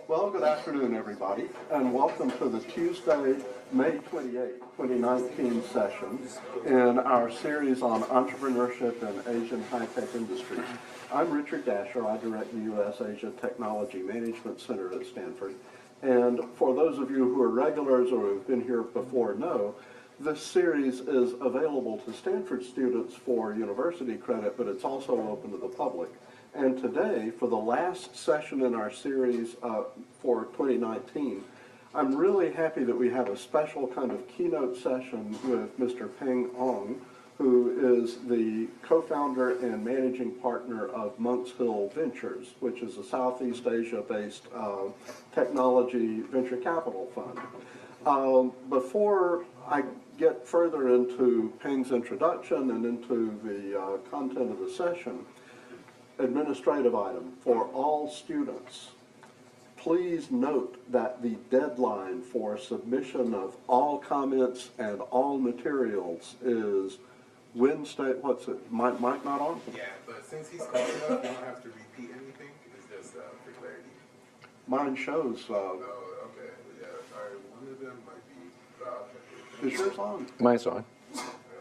Well, good afternoon, everybody, and welcome to the Tuesday, May 28, 2019 session in our series on entrepreneurship in Asian high-tech industries. I'm Richard Dasher. I direct the U.S. Asia Technology Management Center at Stanford. And for those of you who are regulars or who've been here before know, this series is available to Stanford students for university credit, but it's also open to the public. And today, for the last session in our series for 2019, I'm really happy that we have a special kind of keynote session with Mr. Peng T, who is the co-founder and managing partner of GSR Ventures, which is a Southeast Asia-based technology venture capital fund. Before I get further into Peng's introduction and into the content of the session, administrative item for all students. Please note that the deadline for submission of all comments and all materials is Wednesday. What's it? Mic not on? Yeah, but since he's close enough, you don't have to repeat anything. It's just for clarity. Mine shows. Oh, okay. Yeah, sorry. One of them might be. Is yours on? Mine's on.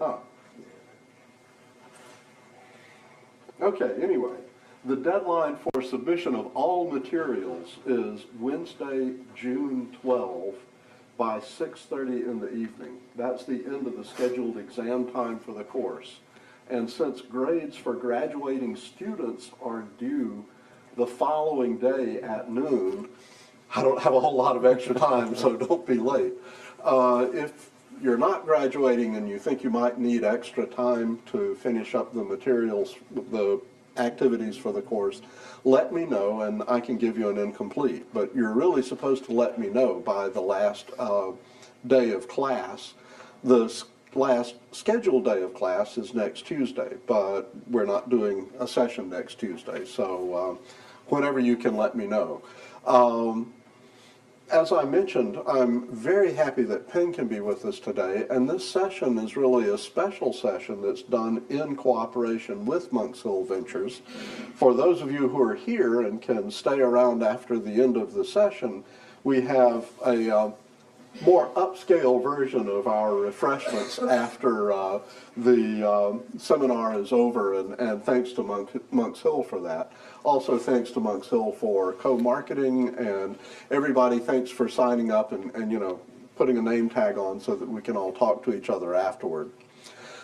Huh. Okay, anyway, the deadline for submission of all materials is Wednesday, June 12 by 6:30 in the evening. That's the end of the scheduled exam time for the course. And since grades for graduating students are due the following day at noon, I don't have a whole lot of extra time, so don't be late. If you're not graduating and you think you might need extra time to finish up the materials, the activities for the course, let me know and I can give you an incomplete. But you're really supposed to let me know by the last day of class. The last scheduled day of class is next Tuesday, but we're not doing a session next Tuesday, so whenever you can let me know. As I mentioned, I'm very happy that Peng can be with us today, and this session is really a special session that's done in cooperation with GSR Ventures. For those of you who are here and can stay around after the end of the session, we have a more upscale version of our refreshments after the seminar is over, and thanks to Monks Hill for that. Also thanks to Monks Hill for co-marketing, and everybody thanks for signing up and you know, putting a name tag on so that we can all talk to each other afterward.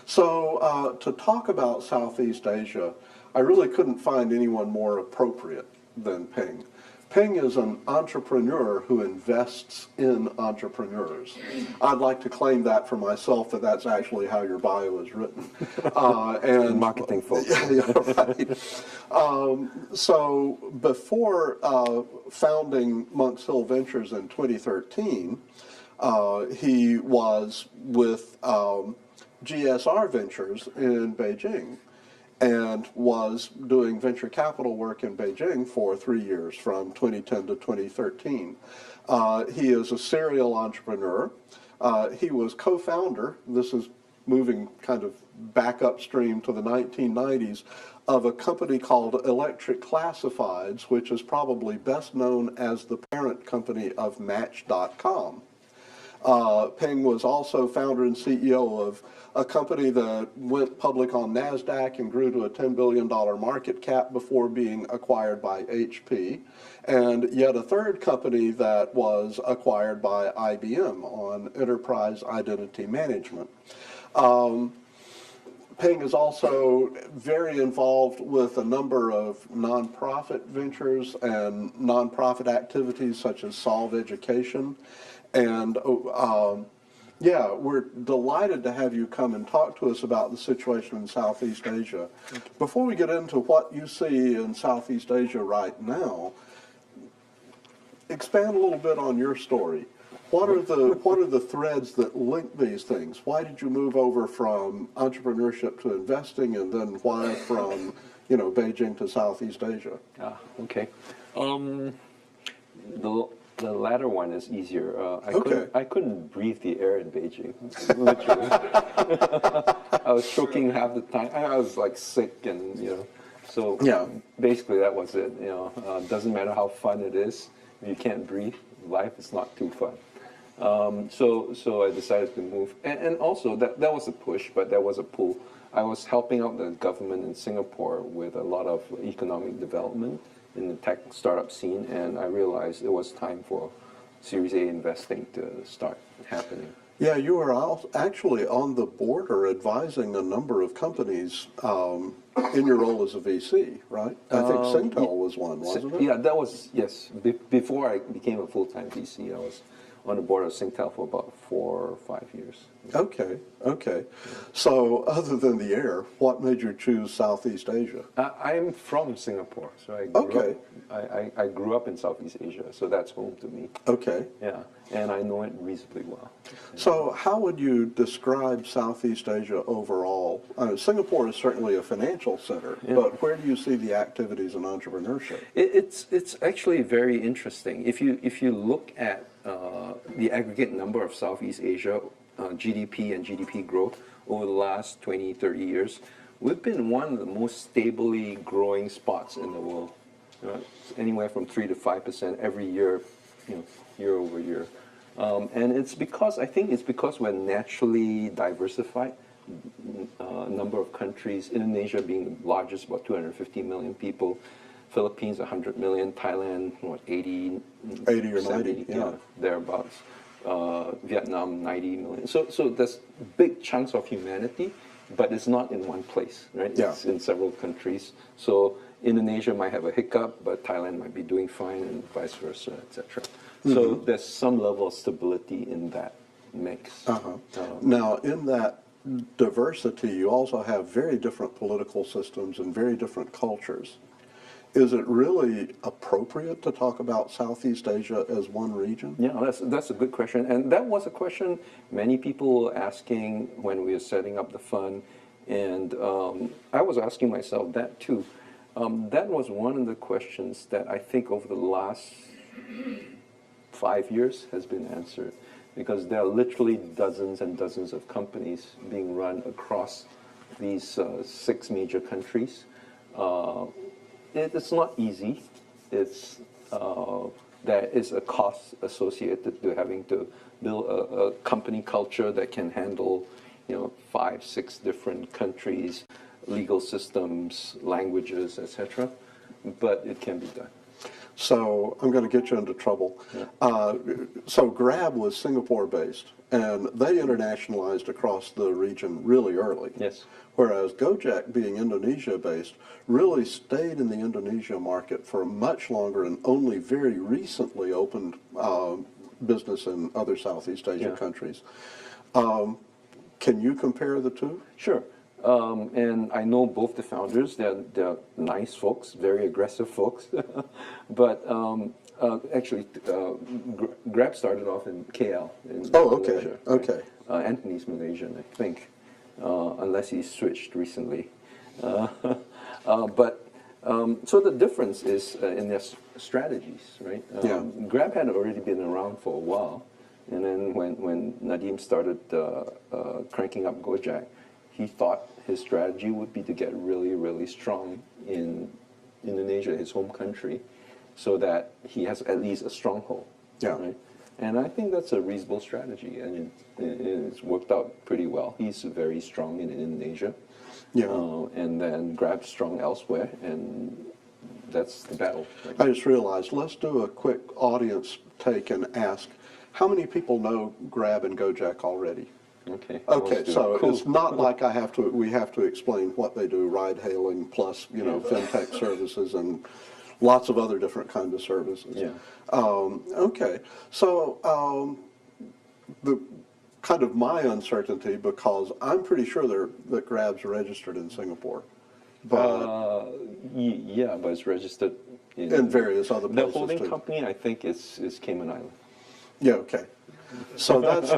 So to talk about Southeast Asia, I really couldn't find anyone more appropriate than Peng. Peng is an entrepreneur who invests in entrepreneurs. I'd like to claim that for myself, that that's actually how your bio is written. And marketing folks. Yeah, right. So before founding GSR Ventures in 2013, he was with GSR Ventures in Beijing, and was doing venture capital work in Beijing for 3 years, from 2010 to 2013. He is a serial entrepreneur. He was co-founder, this is moving kind of back upstream to the 1990s, of a company called Electric Classifieds, which is probably best known as the parent company of Match.com. Peng was also founder and CEO of a company that went public on NASDAQ and grew to a $10 billion market cap before being acquired by HP, and yet a third company that was acquired by IBM on enterprise identity management. Peng is also very involved with a number of nonprofit ventures and nonprofit activities such as SolveEducation. And yeah, we're delighted to have you come and talk to us about the situation in Southeast Asia. Before we get into what you see in Southeast Asia right now, expand a little bit on your story. What are the threads that link these things? Why did you move over from entrepreneurship to investing, and then why from, you know, Beijing to Southeast Asia? Okay. The latter one is easier. I couldn't breathe the air in Beijing, literally. I was choking half the time. I was like sick, and you know, so yeah. Basically that was it. You know, doesn't matter how fun it is. If you can't breathe, life is not too fun. So I decided to move, and also that was a push, but that was a pull. I was helping out the government in Singapore with a lot of economic development in the tech startup scene, and I realized it was time for Series A investing to start happening. Yeah, you were actually on the board or advising a number of companies in your role as a VC, right? I think SingTel was one, wasn't it? Yeah, that was, yes. Before I became a full-time VC, I was on the board of SingTel for about 4 or 5 years. Okay, okay. So other than the air, what made you choose Southeast Asia? I'm from Singapore, so I grew up in Southeast Asia, so that's home to me. Okay. Yeah, and I know it reasonably well. So how would you describe Southeast Asia overall? Singapore is certainly a financial center, but where do you see the activities in entrepreneurship? It's actually very interesting. If you look at the aggregate number of Southeast Asia GDP and GDP growth over the last 20, 30 years, we've been one of the most stably growing spots in the world. Anywhere from 3 to 5% every year, year over year. And it's because, I think it's because we're naturally diversified. Number of countries, Indonesia being the largest, about 250 million people, Philippines 100 million, Thailand, 80 or 70, 90, yeah. Thereabouts. Vietnam 90 million. So there's big chunks of humanity, but it's not in one place, right? Yeah. It's in several countries. So Indonesia might have a hiccup, but Thailand might be doing fine, and vice versa, etc. So there's some level of stability in that mix. Now, in that diversity, you also have very different political systems and very different cultures. Is it really appropriate to talk about Southeast Asia as one region? Yeah, that's a good question. And that was a question many people were asking when we were setting up the fund. And I was asking myself that too. That was one of the questions that I think over the last 5 years has been answered. Because there are literally dozens and dozens of companies being run across these 6 major countries. It's not easy. There is a cost associated to having to build a company culture that can handle, 5, 6 different countries, legal systems, languages, etc. But it can be done. So I'm going to get you into trouble. Yeah. So Grab was Singapore-based, and they internationalized across the region really early. Yes. Whereas Gojek, being Indonesia-based, really stayed in the Indonesia market for much longer and only very recently opened business in other Southeast Asian countries. Can you compare the two? Sure. And I know both the founders. They're nice folks, very aggressive folks. But actually, Grab started off in KL. Malaysia, okay. Right? Anthony's Malaysian, I think, unless he switched recently. But so the difference is in their strategies, right? Grab had already been around for a while. And then when Nadeem started cranking up Gojek, he thought his strategy would be to get really, really strong in Indonesia, his home country, so that he has at least a stronghold. Yeah. Right? And I think that's a reasonable strategy, and it's worked out pretty well. He's very strong in Indonesia, and then Grab's strong elsewhere, and that's the battle. Right? I just realized, let's do a quick audience take and ask, how many people know Grab and Gojek already? Okay, so cool. It's not like we have to explain what they do, ride hailing plus, fintech services and lots of other different kinds of services. Yeah. Okay, so the kind of my uncertainty, because I'm pretty sure that Grab's registered in Singapore. But yeah, but it's registered in various other places. The holding company, I think, is Cayman Island. Yeah, okay. So that's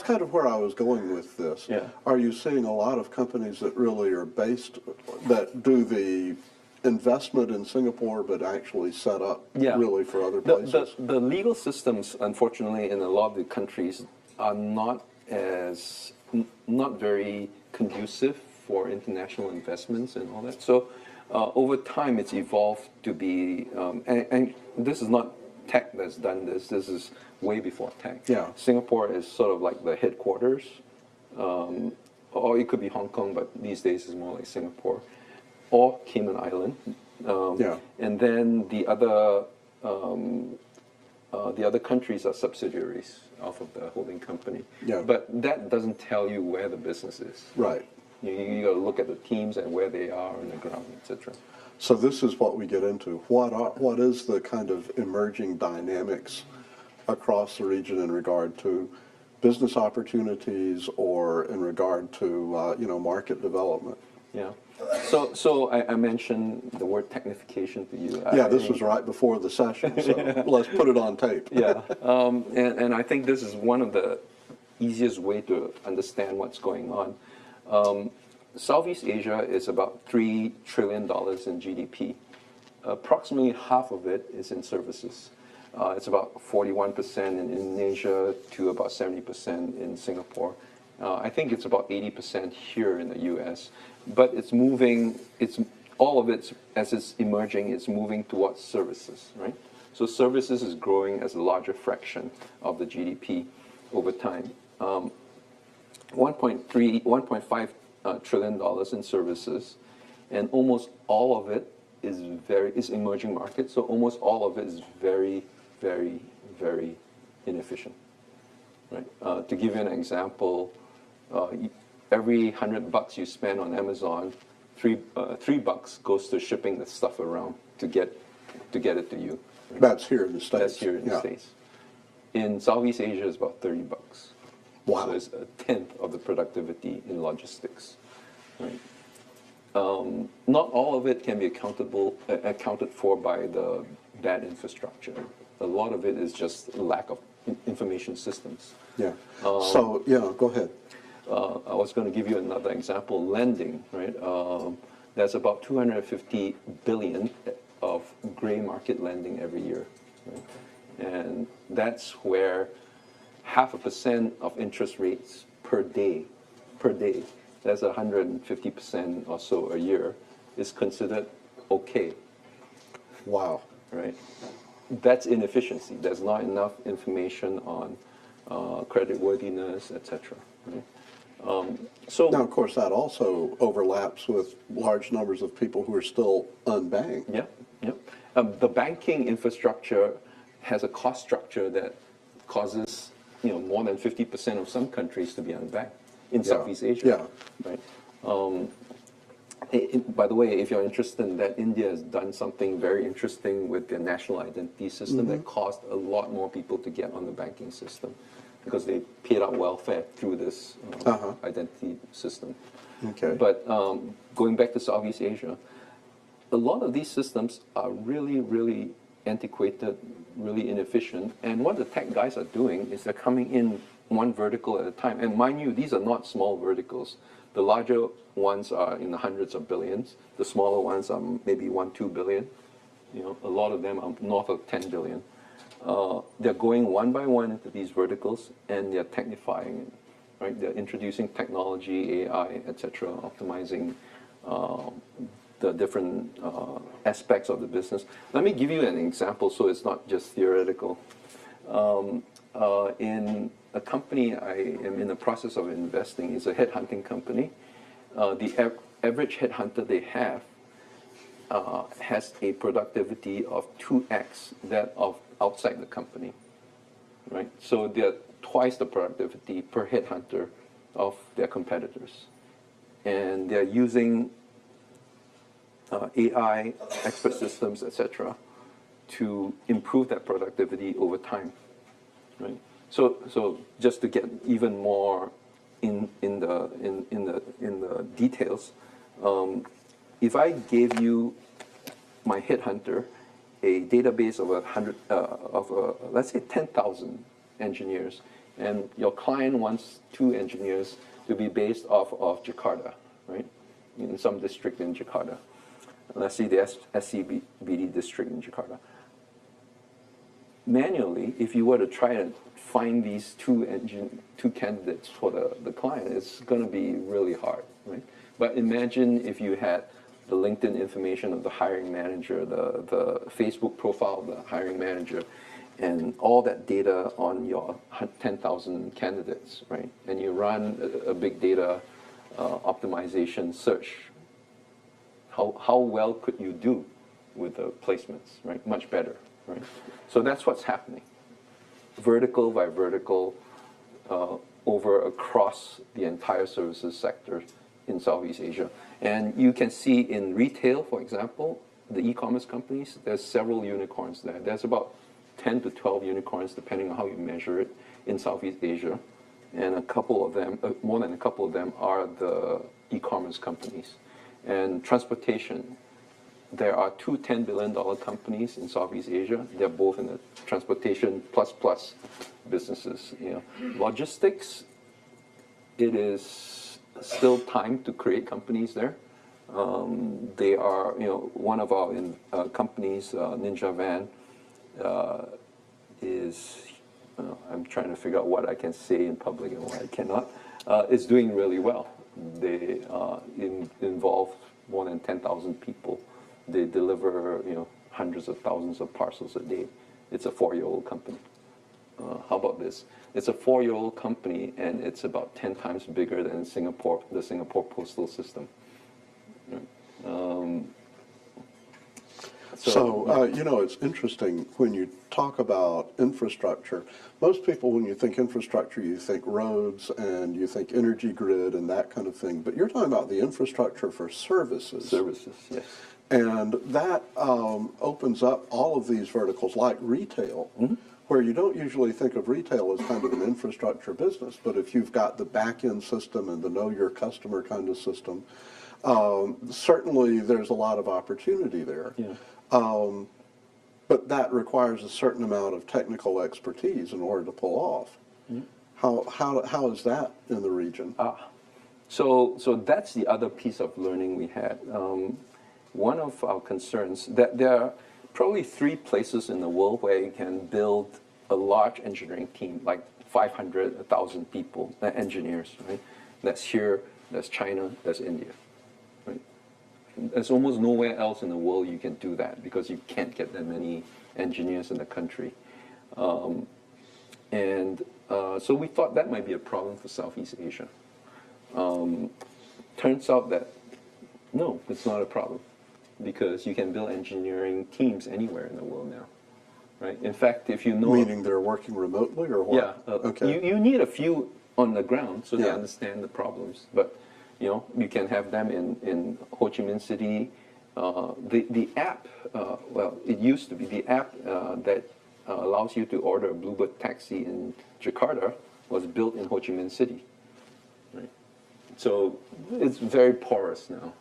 kind of where I was going with this. Yeah. Are you seeing a lot of companies that really are based, that do the investment in Singapore but actually set up really for other places? The legal systems, unfortunately, in a lot of the countries are not very conducive for international investments and all that. So over time, it's evolved to be, and this is not tech that's done this. This is way before tech. Yeah. Singapore is sort of like the headquarters, or it could be Hong Kong, but these days it's more like Singapore, or Cayman Island. Yeah. And then the other countries are subsidiaries of the holding company. Yeah. But that doesn't tell you where the business is. Right. You got to look at the teams and where they are on the ground, etc. So this is what we get into. What is the kind of emerging dynamics across the region in regard to business opportunities or in regard to market development? Yeah. So I mentioned the word technification to you. Yeah, this was right before the session, so let's put it on tape. Yeah, and I think this is one of the easiest way to understand what's going on. Southeast Asia is about $3 trillion in GDP. Approximately half of it is in services. It's about 41% in Indonesia to about 70% in Singapore. I think it's about 80% here in the US. But it's moving, all of it, as it's emerging, it's moving towards services, right? So services is growing as a larger fraction of the GDP over time. 1.5 trillion dollars in services, and almost all of it is emerging markets. So almost all of it is very, very, very inefficient, right? To give you an example, every $100 you spend on Amazon, $3 goes to shipping the stuff around to get it to you. Right? That's here in the States. That's here in the States. In Southeast Asia, it's about $30. Wow. So it's a tenth of the productivity in logistics. Right? Not all of it can be accounted for by the bad infrastructure. A lot of it is just lack of information systems. Yeah. Go ahead. I was going to give you another example, lending, right? There's about 250 billion of gray market lending every year, right? And that's where 0.5% of interest rates per day, that's 150% or so a year, is considered okay. Wow. Right? That's inefficiency. There's not enough information on creditworthiness, etc. Right? So now, of course, that also overlaps with large numbers of people who are still unbanked. Yeah. The banking infrastructure has a cost structure that causes more than 50% of some countries to be unbanked in Southeast Asia. Yeah. Right. By the way, if you're interested in that, India has done something very interesting with their national identity system that caused a lot more people to get on the banking system because they paid out welfare through this identity system. Okay. But going back to Southeast Asia, a lot of these systems are really, really antiquated, really inefficient. And what the tech guys are doing is they're coming in one vertical at a time. And mind you, these are not small verticals. The larger ones are in the hundreds of billions. The smaller ones are maybe 1-2 billion. A lot of them are north of 10 billion. They're going one by one into these verticals, and they're technifying it. Right? They're introducing technology, AI, etc., optimizing the different aspects of the business. Let me give you an example so it's not just theoretical. In a company I am in the process of investing, is a headhunting company. The average headhunter they have has a productivity of 2x that of outside the company. Right? So they're twice the productivity per headhunter of their competitors. And they're using AI, expert systems, etc., to improve that productivity over time. Right? So just to get even more in the details, if I gave you my headhunter a database of let's say 10,000 engineers, and your client wants 2 engineers to be based off of Jakarta, right? In some district in Jakarta. Let's see the SCBD district in Jakarta. Manually, if you were to try to find these two candidates for the client, it's going to be really hard, right? But imagine if you had the LinkedIn information of the hiring manager, the Facebook profile of the hiring manager, and all that data on your 10,000 candidates, right? And you run a big data optimization search. How well could you do with the placements, right? Much better, right? So that's what's happening, vertical by vertical, across the entire services sector in Southeast Asia. And you can see in retail, for example, the e-commerce companies, there's several unicorns there. There's about 10 to 12 unicorns, depending on how you measure it, in Southeast Asia. And a couple of them, more than a couple of them, are the e-commerce companies. And transportation, there are two $10 billion companies in Southeast Asia. They're both in the transportation plus businesses. You know, logistics, it is still time to create companies there. They are, you know, one of our companies, Ninja Van, is, I'm trying to figure out what I can say in public and what I cannot, is doing really well. They involve more than 10,000 people. They deliver, you know, hundreds of thousands of parcels a day. It's a 4-year-old company. How about this? It's a 4-year-old company, and it's about 10 times bigger than Singapore, the Singapore postal system. You know, it's interesting when you talk about infrastructure. Most people, when you think infrastructure, you think roads and you think energy grid and that kind of thing. But you're talking about the infrastructure for services. Services, yes. And that opens up all of these verticals like retail, where you don't usually think of retail as kind of an infrastructure business. But if you've got the back-end system and the know your customer kind of system, certainly there's a lot of opportunity there. Yeah. But that requires a certain amount of technical expertise in order to pull off. How is that in the region? So that's the other piece of learning we had. One of our concerns, that there are probably 3 places in the world where you can build a large engineering team, like 500, 1,000 people, engineers, right? That's here, that's China, that's India, right? There's almost nowhere else in the world you can do that because you can't get that many engineers in the country. So we thought that might be a problem for Southeast Asia. Turns out that no, it's not a problem because you can build engineering teams anywhere in the world now, right? In fact, if you know... Meaning they're working remotely or what? Yeah. Okay. You need a few on the ground so they Yeah. understand the problems. But, you know, you can have them in Ho Chi Minh City. The app, well, it used to be the app that allows you to order a Bluebird taxi in Jakarta was built in Ho Chi Minh City. Right? So it's very porous now.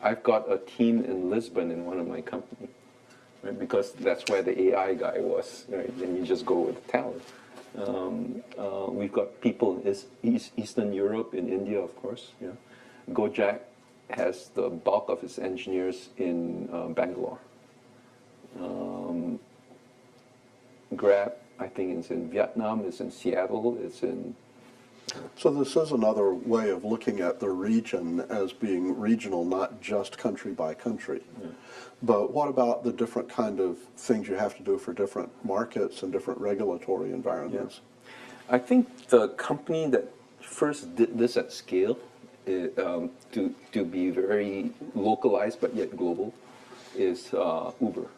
I've got a team in Lisbon in one of my companies, right? Because that's where the AI guy was. Right? And you just go with the talent. We've got people in Eastern Europe, in India, of course. Yeah. Gojek has the bulk of its engineers in Bangalore. Grab, I think, is in Vietnam, it's in Seattle, it's in... So this is another way of looking at the region as being regional, not just country by country. Yeah. But what about the different kind of things you have to do for different markets and different regulatory environments? Yeah. I think the company that first did this at scale to be very localized but yet global is Uber.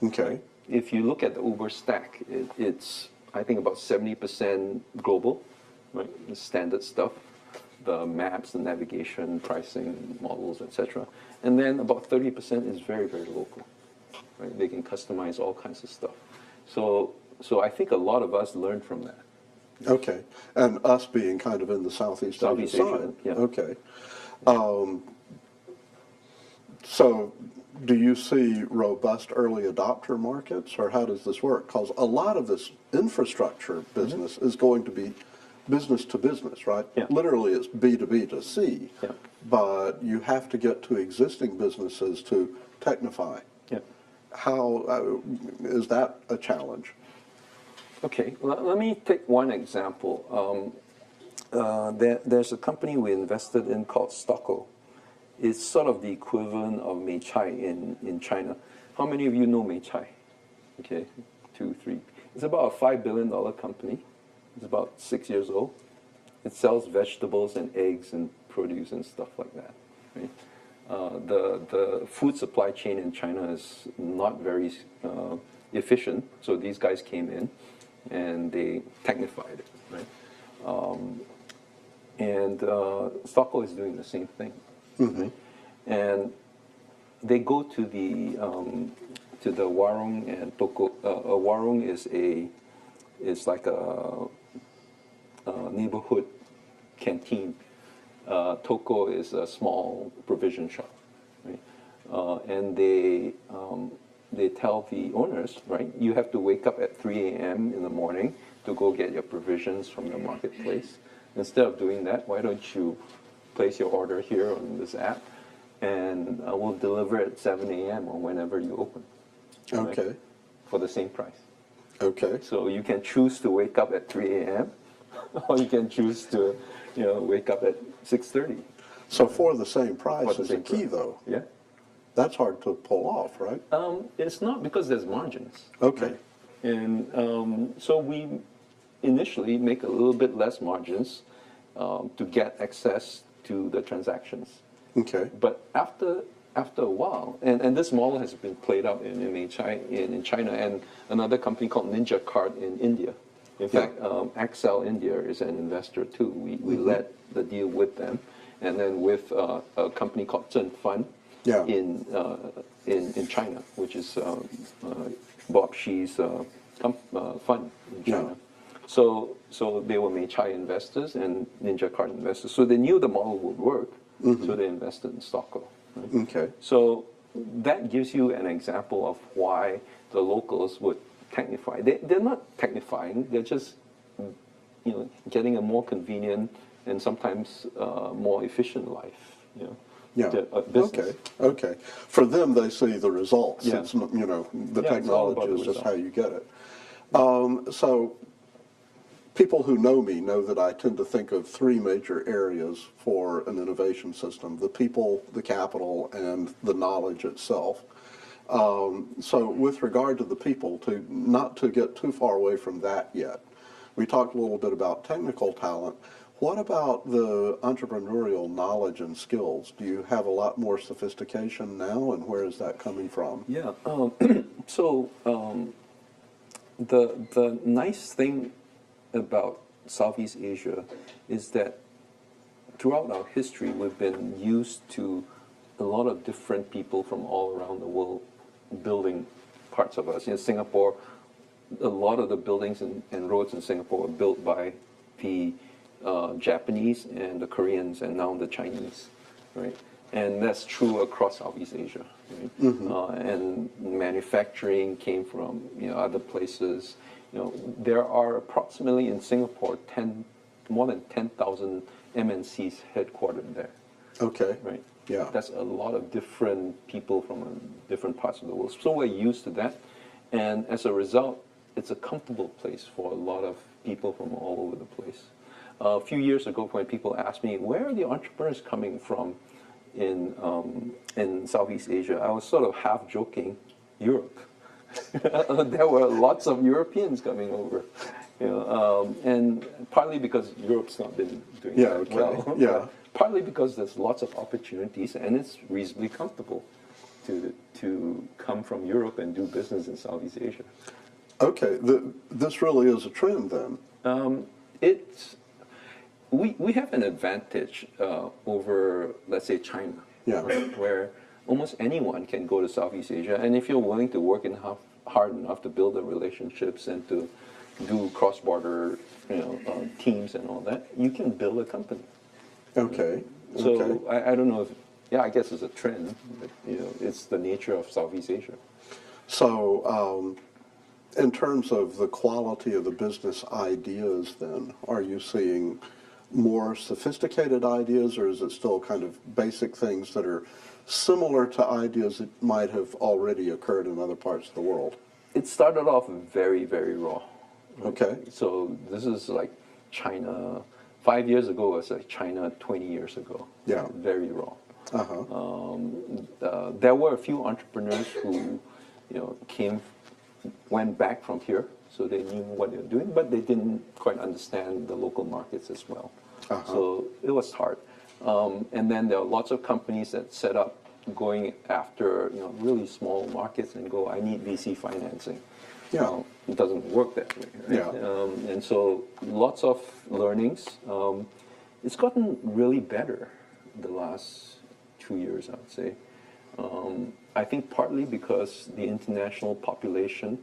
Okay. Right? If you look at the Uber stack, it's, I think, about 70% global, right? The standard stuff, the maps, the navigation, pricing models, etc. And then about 30% is very, very local, right? They can customize all kinds of stuff. So I think a lot of us learned from that. Okay, and us being kind of in the Southeast Asia side. Yeah. Okay. So do you see robust early adopter markets, or how does this work? Because a lot of this infrastructure business is going to be business to business, right? Yeah. Literally it's B2B to C, Yeah. but you have to get to existing businesses to technify. Yeah. How is that a challenge? Okay, let me take one example. There's a company we invested in called Stocko. It's sort of the equivalent of Meichai in China. How many of you know Meichai? Okay, 2, 3. It's about a $5 billion company. It's about 6 years old. It sells vegetables and eggs and produce and stuff like that. Right? The food supply chain in China is not very efficient, so these guys came in and they technified it. Right? And Stocko is doing the same thing. Right? And they go to the warung and toko. A warung is like a neighborhood canteen. Toko is a small provision shop, right? And they tell the owners, right, you have to wake up at 3 a.m. in the morning to go get your provisions from the marketplace. Instead of doing that, why don't you place your order here on this app, and we'll deliver at 7 a.m. or whenever you open. Right? Okay. For the same price. Okay. So you can choose to wake up at 3 a.m. or you can choose to, wake up at 6:30. So for the same price For the is the same key, price. though. Yeah. That's hard to pull off, right? It's not, because there's margins. Okay. Right? And so we initially make a little bit less margins to get access to the transactions. Okay. But after a while, and this model has been played out in China, and another company called Ninja Card in India. In fact, Accel India is an investor too. We led the deal with them, and then with a company called Zhen Fan in China, which is Bob Xi's fund in China. So they were Meichai investors and Ninja Card investors. So they knew the model would work, so they invested in Stocko. Right? Okay. So that gives you an example of why the locals would technify. They're not technifying, they're just getting a more convenient and sometimes more efficient life. Business. Okay. For them, they see the results. Yeah. It's, the Yeah, it's all about technology the is just result. how you get it. So people who know me know that I tend to think of three major areas for an innovation system: the people, the capital, and the knowledge itself. So with regard to the people, not to get too far away from that yet, we talked a little bit about technical talent. What about the entrepreneurial knowledge and skills? Do you have a lot more sophistication now, and where is that coming from? Yeah. So the nice thing about Southeast Asia is that throughout our history, we've been used to a lot of different people from all around the world building parts of us. In Singapore, a lot of the buildings and roads in Singapore were built by the Japanese and the Koreans and now the Chinese, right? And that's true across Southeast Asia, right? And manufacturing came from other places. There are approximately in Singapore more than 10,000 MNCs headquartered there. Okay. Right. Yeah. That's a lot of different people from different parts of the world. So we're used to that, and as a result, it's a comfortable place for a lot of people from all over the place. A few years ago, when people asked me, where are the entrepreneurs coming from in Southeast Asia, I was sort of half joking, Europe. There were lots of Europeans coming over, and partly because Europe's not been doing that well. Yeah. Partly because there's lots of opportunities, and it's reasonably comfortable to come from Europe and do business in Southeast Asia. Okay. This really is a trend then. We have an advantage over, let's say, China, right, where almost anyone can go to Southeast Asia, and if you're willing to work hard enough to build the relationships and to do cross-border teams and all that, you can build a company. Okay. So Okay. I don't know if, I guess it's a trend, but it's the nature of Southeast Asia. So in terms of the quality of the business ideas then, are you seeing more sophisticated ideas, or is it still kind of basic things that are similar to ideas that might have already occurred in other parts of the world? It started off very, very raw. Right? Okay. So this is like China. 5 years ago was like China 20 years ago. Yeah. Very raw. Uh-huh. There were a few entrepreneurs who, came went back from here, so they knew what they were doing, but they didn't quite understand the local markets as well. So it was hard. And then there are lots of companies that set up going after really small markets and go, I need VC financing. Yeah. It doesn't work that way, right? Yeah. And so lots of learnings. It's gotten really better the last 2 years, I would say. I think partly because the international population,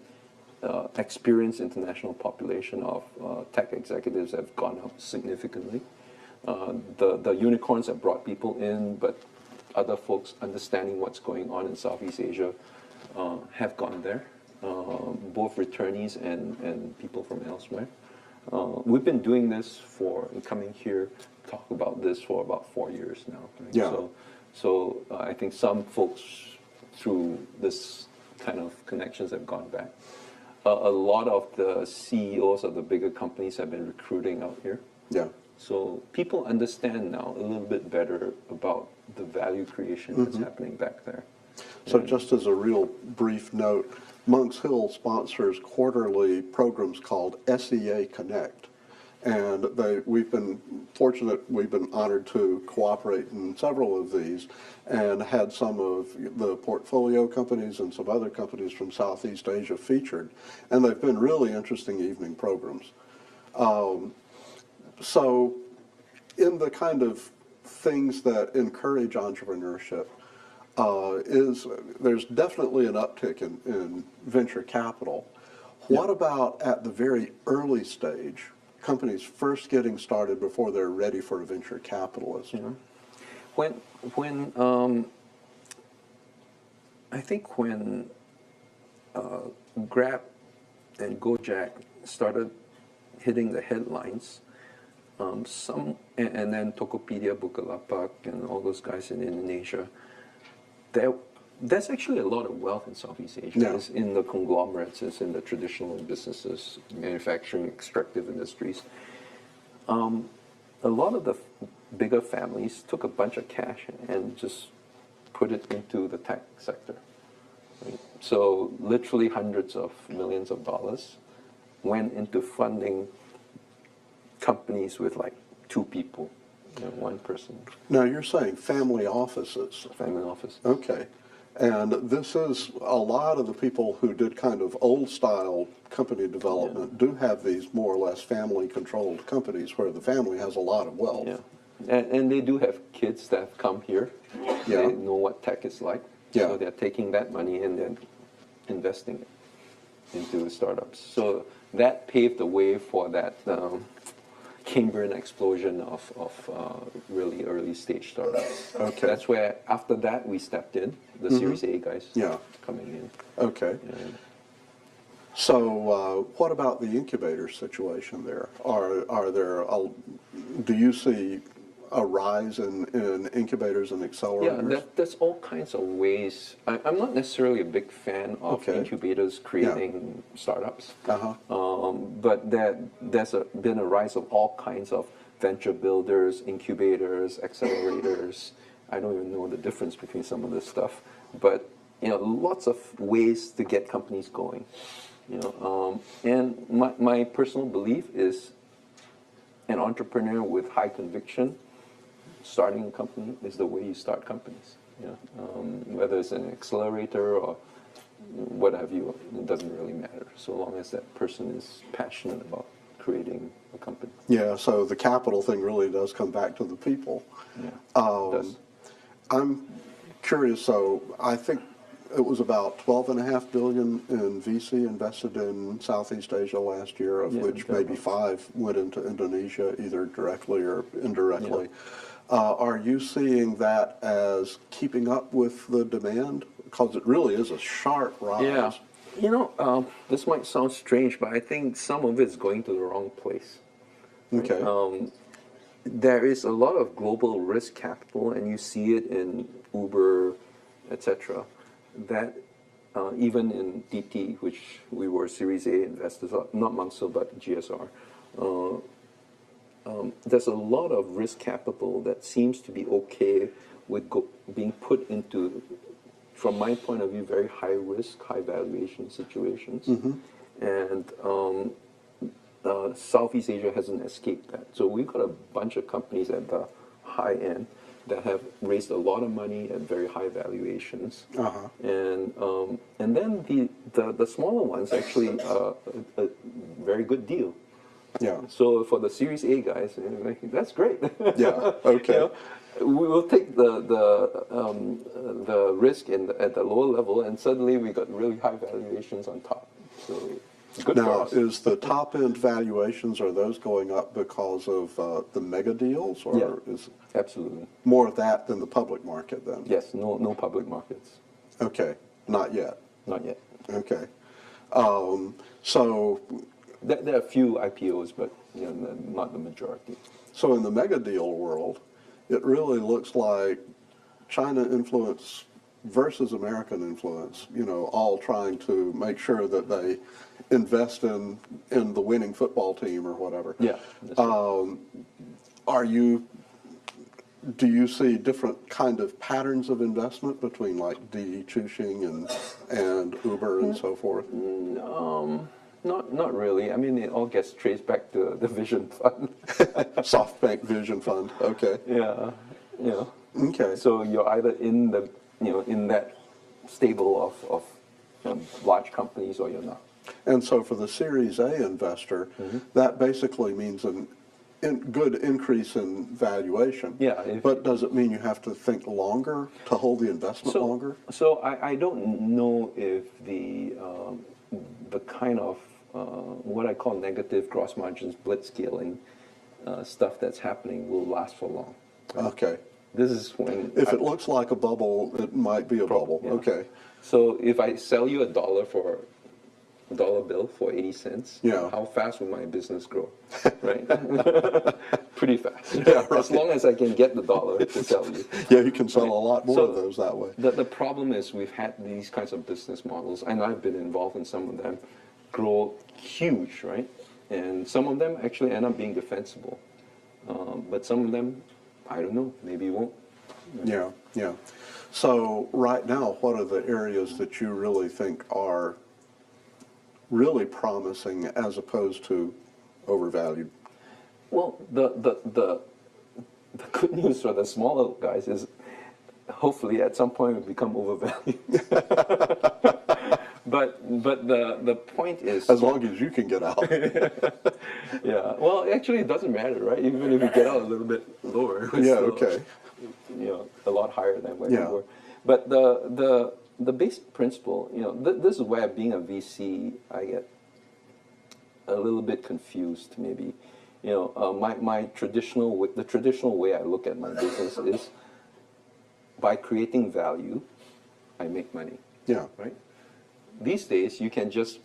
experienced international population of tech executives have gone up significantly. The unicorns have brought people in, but other folks understanding what's going on in Southeast Asia have gone there, both returnees and people from elsewhere. We've been doing this coming here, talk about this for about 4 years now. Right? Yeah. So I think some folks through this kind of connections have gone back. A lot of the CEOs of the bigger companies have been recruiting out here. Yeah. So people understand now a little bit better about the value creation that's happening back there. So just as a real brief note, Monks Hill sponsors quarterly programs called SCA Connect. And we've been fortunate, we've been honored to cooperate in several of these and had some of the portfolio companies and some other companies from Southeast Asia featured. And they've been really interesting evening programs. So in the kind of things that encourage entrepreneurship, there's definitely an uptick in venture capital. What about at the very early stage, companies first getting started before they're ready for a venture capitalist? I think when Grab and Gojek started hitting the headlines, and then Tokopedia, Bukalapak, and all those guys in Indonesia, there's actually a lot of wealth in Southeast Asia. Yeah. It's in the conglomerates, it's in the traditional businesses, manufacturing, extractive industries. A lot of the bigger families took a bunch of cash and just put it into the tech sector. Right? So literally hundreds of millions of dollars went into funding companies with like 2 people, one person. Now you're saying family offices. Family office. Okay. And this is a lot of the people who did kind of old style company development do have these more or less family controlled companies where the family has a lot of wealth. Yeah. And they do have kids that have come here. Yeah. They know what tech is like. Yeah. So they're taking that money and then investing it into startups. So that paved the way for that Cambrian explosion of really early stage startups. Okay. That's where, after that, we stepped in, the Series A guys coming in. Okay. So what about the incubator situation there? Do you see a rise in incubators and accelerators? Yeah, there's all kinds of ways. I'm not necessarily a big fan of incubators creating startups, but there's been a rise of all kinds of venture builders, incubators, accelerators. I don't even know the difference between some of this stuff, but lots of ways to get companies going. And my personal belief is an entrepreneur with high conviction starting a company is the way you start companies. Whether it's an accelerator or what have you, it doesn't really matter, so long as that person is passionate about creating a company. Yeah, so the capital thing really does come back to the people. Yeah, it does. I'm curious, so I think it was about $12.5 billion in VC invested in Southeast Asia last year, of which maybe 5 went into Indonesia, either directly or indirectly. Are you seeing that as keeping up with the demand? Because it really is a sharp rise. Yeah. This might sound strange, but I think some of it's going to the wrong place. Right? Okay. There is a lot of global risk capital, and you see it in Uber, etc. That even in DT, which we were Series A investors, not Monks Hill, but GSR, there's a lot of risk capital that seems to be okay with being put into from my point of view, very high risk, high valuation situations. And Southeast Asia hasn't escaped that. So we've got a bunch of companies at the high end that have raised a lot of money at very high valuations. And then the smaller ones actually a very good deal. Yeah. So for the Series A guys, that's great. Yeah. Okay. We will take the risk at the lower level, and suddenly we got really high valuations on top. So good for Now, us. is the top end valuations, are those going up because of the mega deals, or Yeah. is Absolutely. more of that than the public market then? Yes. No public markets. Okay. Not yet. Not yet. Okay. So There are a few IPOs, but not the majority. So in the mega deal world, it really looks like China influence versus American influence, all trying to make sure that they invest in the winning football team or whatever. Yeah. That's right. Do you see different kind of patterns of investment between like Didi Chuxing and Uber and so forth? Not really. I mean, it all gets traced back to the Vision Fund. SoftBank Vision Fund. Okay. Yeah. Okay. So you're either in the in that stable of large companies, or you're not. And so for the Series A investor, that basically means a good increase in valuation. Yeah. But does it mean you have to think longer to hold the investment longer? So I don't know if the kind of what I call negative gross margins blitzscaling stuff that's happening will last for long. Right? Okay. This is when If it looks like a bubble, it might be a bubble. yeah. Okay. So if I sell you a dollar bill for 80 cents, Yeah. how fast will my business grow? Right? Pretty fast. Yeah, right. As long as I can get the dollar to sell you. Yeah, you can sell a lot more So of those that way. The problem is we've had these kinds of business models, and I've been involved in some of them, grow huge, right? And some of them actually end up being defensible. But some of them, I don't know, maybe won't. Yeah, yeah. So right now, what are the areas that you really think are really promising as opposed to overvalued? Well, the good news for the smaller guys is hopefully at some point we become overvalued. But the point is, As long as you can get out. yeah. Well, actually, it doesn't matter, right? Even if we get out a little bit lower, we're Yeah, still, okay. a lot higher than where Yeah. we were. But the basic principle, this is where being a VC, I get a little bit confused, maybe. The traditional way I look at my business is by creating value, I make money. Yeah. Right? These days, you can just,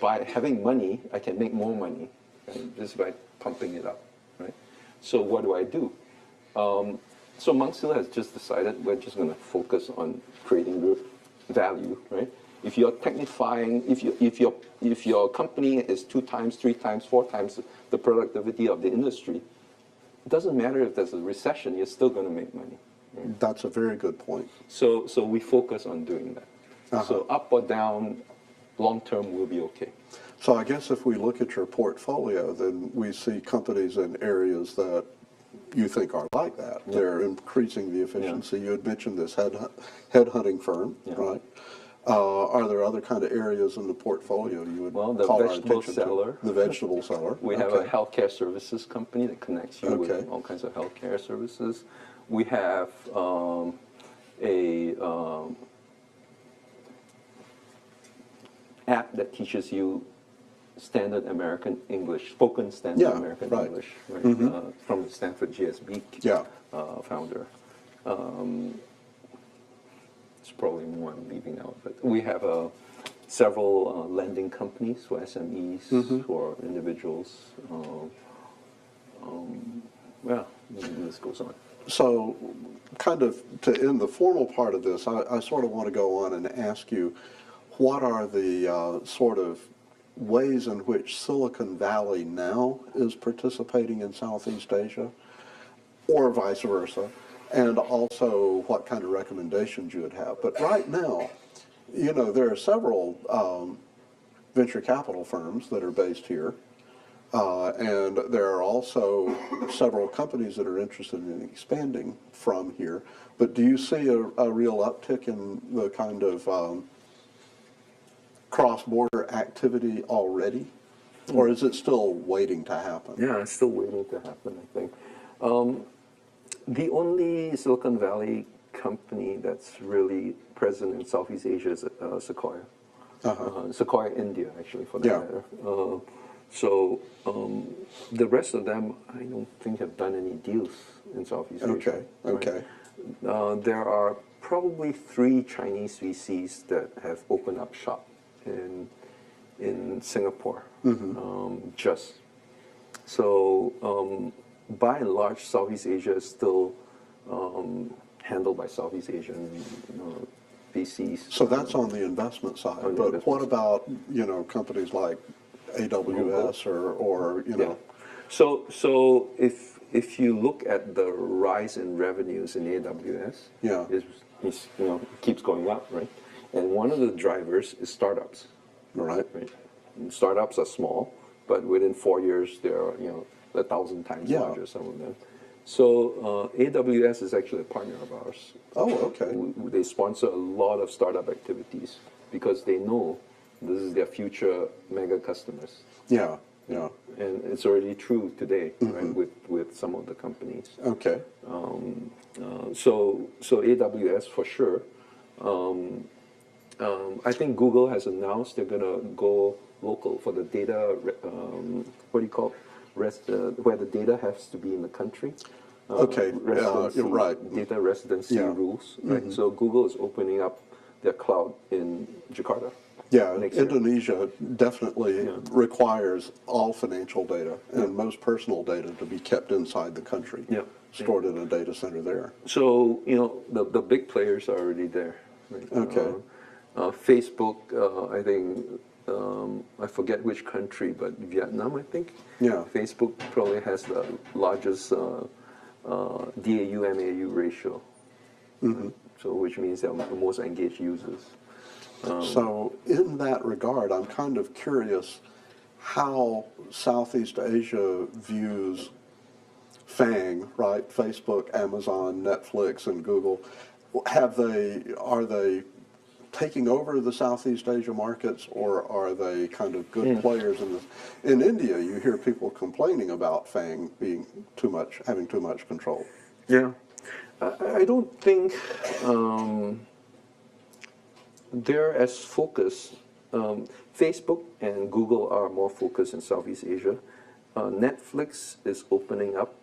by having money, I can make more money, right? Just by pumping it up, right? So what do? So Monk Hill has just decided we're just going to focus on creating value, right? If you're technifying, if your company is 2 times, 3 times, 4 times the productivity of the industry, it doesn't matter if there's a recession, you're still going to make money. Right? That's a very good point. So we focus on doing that. So up or down, long term will be okay. So I guess if we look at your portfolio, then we see companies in areas that you think are like that. Yeah. They're increasing the efficiency. You had mentioned this headhunting firm, Yeah. right? Are there other kind of areas in the portfolio you would the call our vegetable attention seller. to? The vegetable seller. We have a healthcare services company that connects you Okay. with all kinds of healthcare services. We have a app that teaches you standard American English, spoken standard Yeah, American right. English, right? From the Stanford GSB founder. It's probably more I'm leaving out, but we have several lending companies for SMEs, for individuals. This goes on. So kind of to end the formal part of this, I sort of want to go on and ask you, what are the sort of ways in which Silicon Valley now is participating in Southeast Asia, or vice versa, and also what kind of recommendations you would have. But right now, you know, there are several venture capital firms that are based here, and there are also several companies that are interested in expanding from here. But do you see a real uptick in the kind of cross-border activity already? Or is it still waiting to happen? Yeah, it's still waiting to happen, I think. The only Silicon Valley company that's really present in Southeast Asia is Sequoia. Sequoia India, actually, for that matter. So the rest of them, I don't think have done any deals in Southeast Asia. Okay. There are probably 3 Chinese VCs that have opened up shop in Singapore. Just so by and large, Southeast Asia is still handled by Southeast Asian VCs. So that's on the investment side. But what about, you know, companies like AWS or you know? So if you look at the rise in revenues in AWS, it's you know, it keeps going up, right? And one of the drivers is startups. Right. And startups are small, but within 4 years they are, you know, 1,000 times larger, some of them. So AWS is actually a partner of ours. Oh, okay. They sponsor a lot of startup activities because they know this is their future mega customers. Yeah. And it's already true today, right, with some of the companies. Okay. So AWS for sure. I think Google has announced they're going to go local for the data, what do you call it? Where the data has to be in the country. You're right. Data residency rules, right? So Google is opening up their cloud in Jakarta. Yeah, Indonesia definitely requires all financial data and most personal data to be kept inside the country, stored in a data center there. So, you know, the big players are already there. Right? Okay. Facebook, I think, I forget which country, but Vietnam, I think. Yeah. Facebook probably has the largest DAU-MAU ratio. So which means they're the most engaged users. So in that regard, I'm kind of curious how Southeast Asia views FANG, right? Facebook, Amazon, Netflix, and Google. Are they taking over the Southeast Asia markets, or are they kind of good players in this? In India, you hear people complaining about FANG being having too much control. Yeah, I don't think they're as focused. Facebook and Google are more focused in Southeast Asia. Netflix is opening up.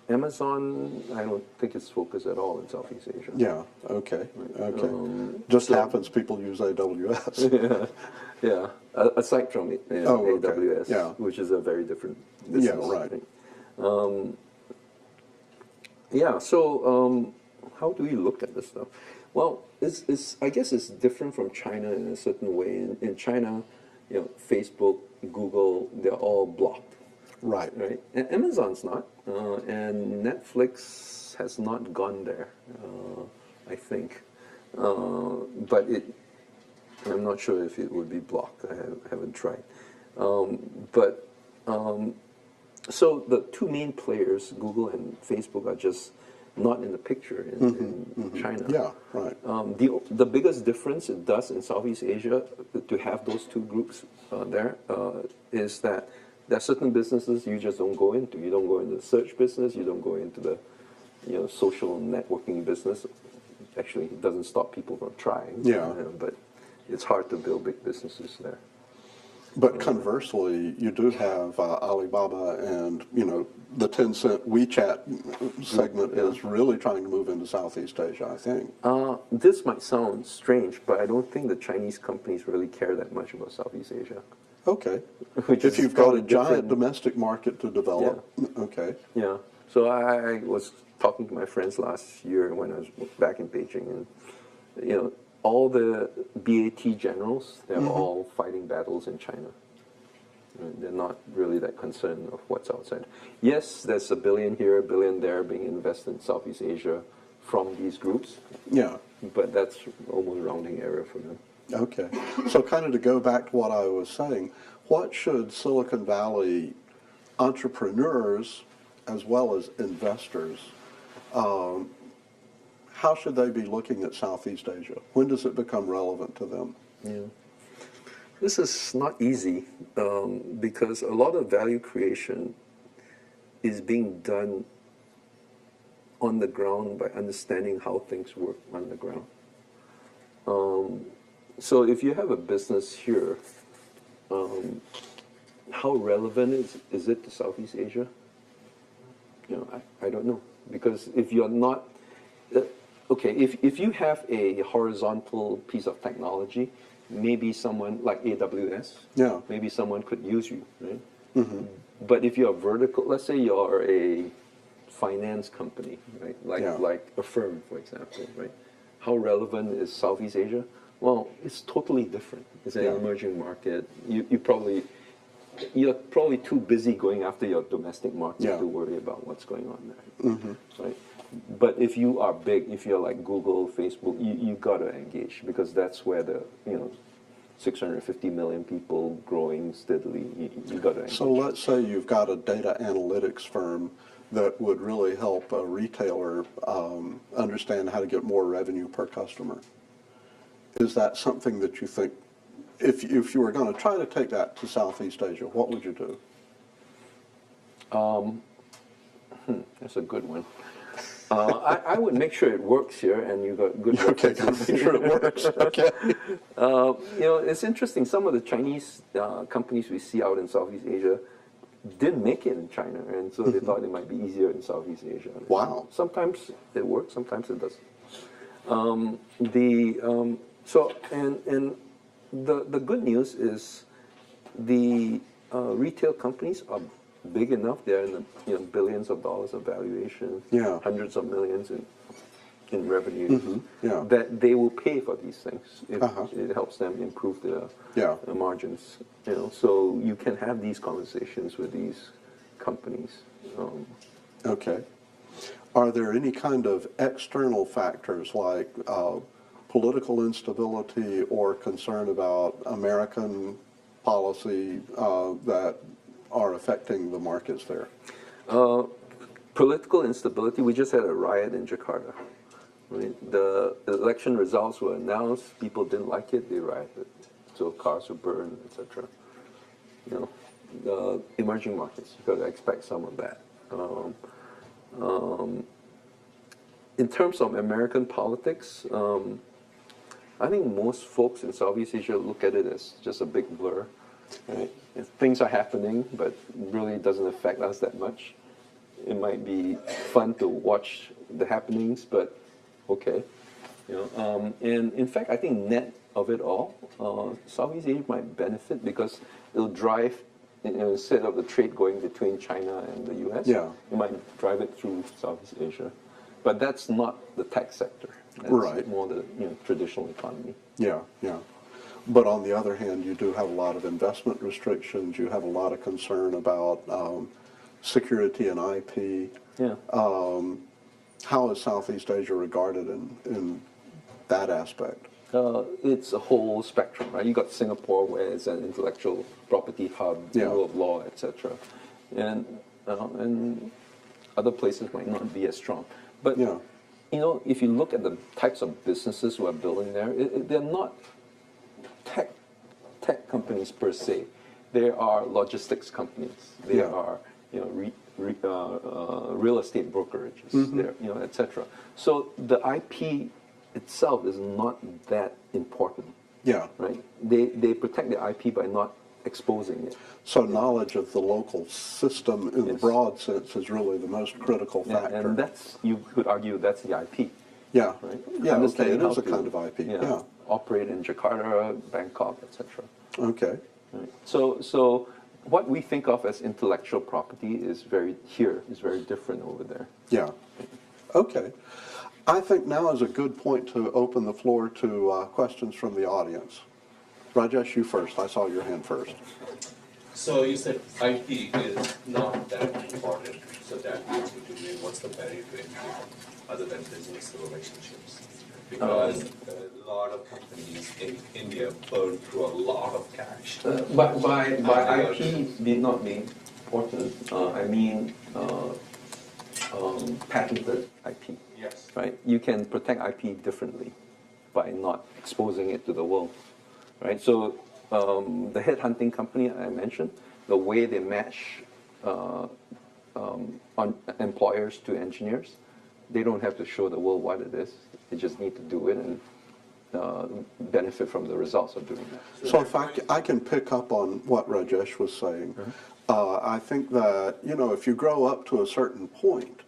Amazon, I don't think it's focused at all in Southeast Asia. Yeah, okay. Just happens people use AWS. Yeah. Aside from it, AWS, which is a very different business. Yeah, right. So how do we look at this stuff? Well, I guess it's different from China in a certain way. In China, you know, Facebook, Google, they're all blocked. Right. And Amazon's not, and Netflix has not gone there, I think. But I'm not sure if it would be blocked. I haven't tried. So the 2 main players, Google and Facebook, are just not in the picture in China. Yeah, right. The biggest difference it does in Southeast Asia to have those 2 groups there is that there are certain businesses you just don't go into. You don't go into the search business. You don't go into the, you know, social networking business. Actually, it doesn't stop people from trying. Yeah. But it's hard to build big businesses there. But conversely, you do have Alibaba and, you know, the Tencent WeChat segment is really trying to move into Southeast Asia, I think. This might sound strange, but I don't think the Chinese companies really care that much about Southeast Asia. Okay. Which if you've got a giant domestic market to develop, okay. Yeah. So I was talking to my friends last year when I was back in Beijing, and, you know, all the BAT generals, they're all fighting battles in China. Right? They're not really that concerned of what's outside. Yes, there's $1 billion here, $1 billion there being invested in Southeast Asia from these groups, Yeah. but that's almost rounding error for them. Okay. So kind of to go back to what I was saying, what should Silicon Valley entrepreneurs as well as investors, how should they be looking at Southeast Asia? When does it become relevant to them? Yeah. This is not easy because a lot of value creation is being done on the ground by understanding how things work on the ground. So if you have a business here, how relevant is it to Southeast Asia? You know, I don't know, because if you're not, okay, if you have a horizontal piece of technology, maybe someone like AWS, Yeah. maybe someone could use you, right? Mm-hmm. But if you're vertical, let's say you're a finance company, right? Like a firm, for example, right? How relevant is Southeast Asia? Well, it's totally different. It's an emerging market. You're probably too busy going after your domestic market to worry about what's going on there, right? But if you are big, if you're like Google, Facebook, you got to engage, because that's where the 650 million people growing steadily. You got to engage. So let's say you've got a data analytics firm that would really help a retailer understand how to get more revenue per customer. Is that something that you think, if you were going to try to take that to Southeast Asia, what would you do? That's a good one. I would make sure it works here, and you got good. Okay, got to make sure it works. Okay. It's interesting. Some of the Chinese companies we see out in Southeast Asia didn't make it in China, and so they thought it might be easier in Southeast Asia. Wow. Sometimes it works, sometimes it doesn't. The good news is the retail companies are big enough. They're in the billions of dollars of valuation, hundreds of millions in revenue, that they will pay for these things if it helps them improve their margins. So you can have these conversations with these companies. Okay. Are there any kind of external factors like political instability or concern about American policy that are affecting the markets there? Political instability. We just had a riot in Jakarta. Right? The election results were announced. People didn't like it. They rioted. So cars were burned, etc. The emerging markets. You got to expect some of that. In terms of American politics, I think most folks in Southeast Asia look at it as just a big blur. Right? If things are happening, but really doesn't affect us that much. It might be fun to watch the happenings, but okay. And in fact, I think net of it all, Southeast Asia might benefit because it'll drive, instead of the trade going between China and the U.S., it might drive it through Southeast Asia. But that's not the tech sector. That's more the traditional economy. Yeah. But on the other hand, you do have a lot of investment restrictions. You have a lot of concern about security and IP. Yeah. How is Southeast Asia regarded in that aspect? It's a whole spectrum, right? You got Singapore, where it's an intellectual property hub, rule of law, etc., and other places might not be as strong. But if you look at the types of businesses who are building there, they're not tech companies per se. They are logistics companies. They are real estate brokerages, etc. So the IP itself is not that important. Yeah. Right. They protect the IP by not exposing it. So knowledge of the local system in the broad sense is really the most critical factor. And that's, you could argue, that's the IP. Yeah. Right? Yeah. Okay. It is a kind of IP. Yeah. Operate in Jakarta, Bangkok, etc. Okay. Right. So what we think of as intellectual property is very different over there. Yeah. Okay. I think now is a good point to open the floor to questions from the audience. Rajesh, you first. I saw your hand first. So you said IP is not that important, so that leads me to me, what's the barrier to entry other than business relationships? Because a lot of companies in India burn through a lot of cash. By IP not being important, I mean patented IP. Yes. Right? You can protect IP differently by not exposing it to the world. Right? So the headhunting company I mentioned, the way they match on employers to engineers, they don't have to show the world what it is. They just need to do it and benefit from the results of doing that. So if I can pick up on what Rajesh was saying, I think that, if you grow up to a certain point,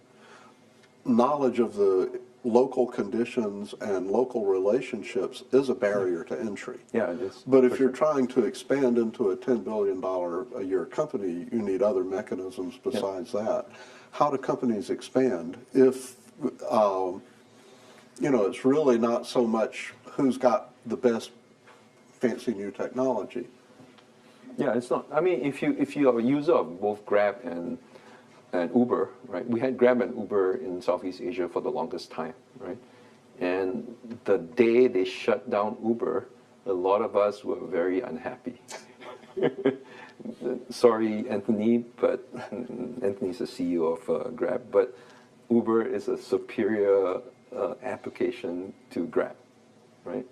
knowledge of the local conditions and local relationships is a barrier to entry. Yeah, it is. But if you're trying to expand into a $10 billion a year company, you need other mechanisms besides that. How do companies expand if, it's really not so much who's got the best fancy new technology? Yeah, it's not. I mean, if you are a user of both Grab and Uber, right? We had Grab and Uber in Southeast Asia for the longest time, right? And the day they shut down Uber, a lot of us were very unhappy. Sorry, Anthony, but Anthony's the CEO of Grab, but Uber is a superior application to Grab, right?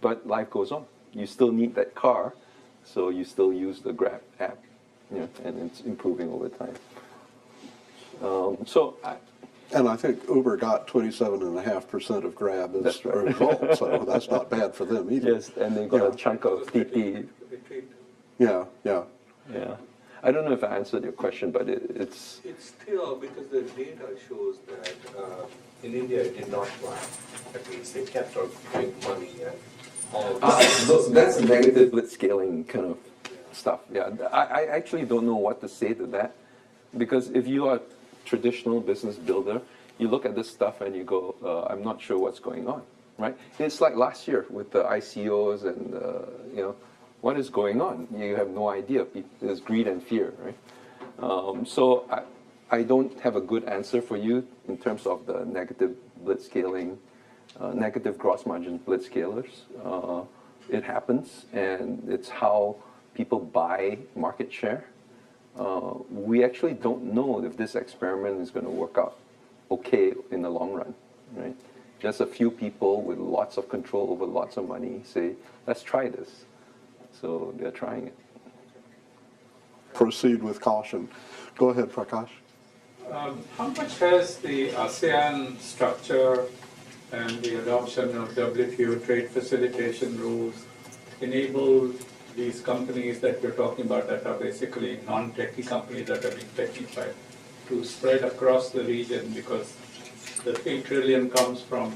But life goes on. You still need that car, so you still use the Grab app, and it's improving over time. And I think Uber got 27.5% of Grab as That's a right. result, so that's not bad for them either. Yes, and they got a chunk of TT. Yeah, yeah. Yeah. I don't know if I answered your question, but it's... It's still, because the data shows that in India it did not fly. At least they kept on doing money and all this. That's a negative blitzscaling kind of stuff. Yeah, I actually don't know what to say to that, because if you are a traditional business builder, you look at this stuff and you go, I'm not sure what's going on, right? It's like last year with the ICOs and, what is going on? You have no idea. There's greed and fear, right? So I don't have a good answer for you in terms of the negative blitzscaling, negative gross margin blitzscalers. It happens, and it's how people buy market share. We actually don't know if this experiment is going to work out okay in the long run, right? Just a few people with lots of control over lots of money say, let's try this. So they're trying it. Proceed with caution. Go ahead, Prakash. How much has the ASEAN structure and the adoption of WTO trade facilitation rules enabled these companies that we're talking about that are basically non-techie companies that are being technified to spread across the region, because the 3 trillion comes from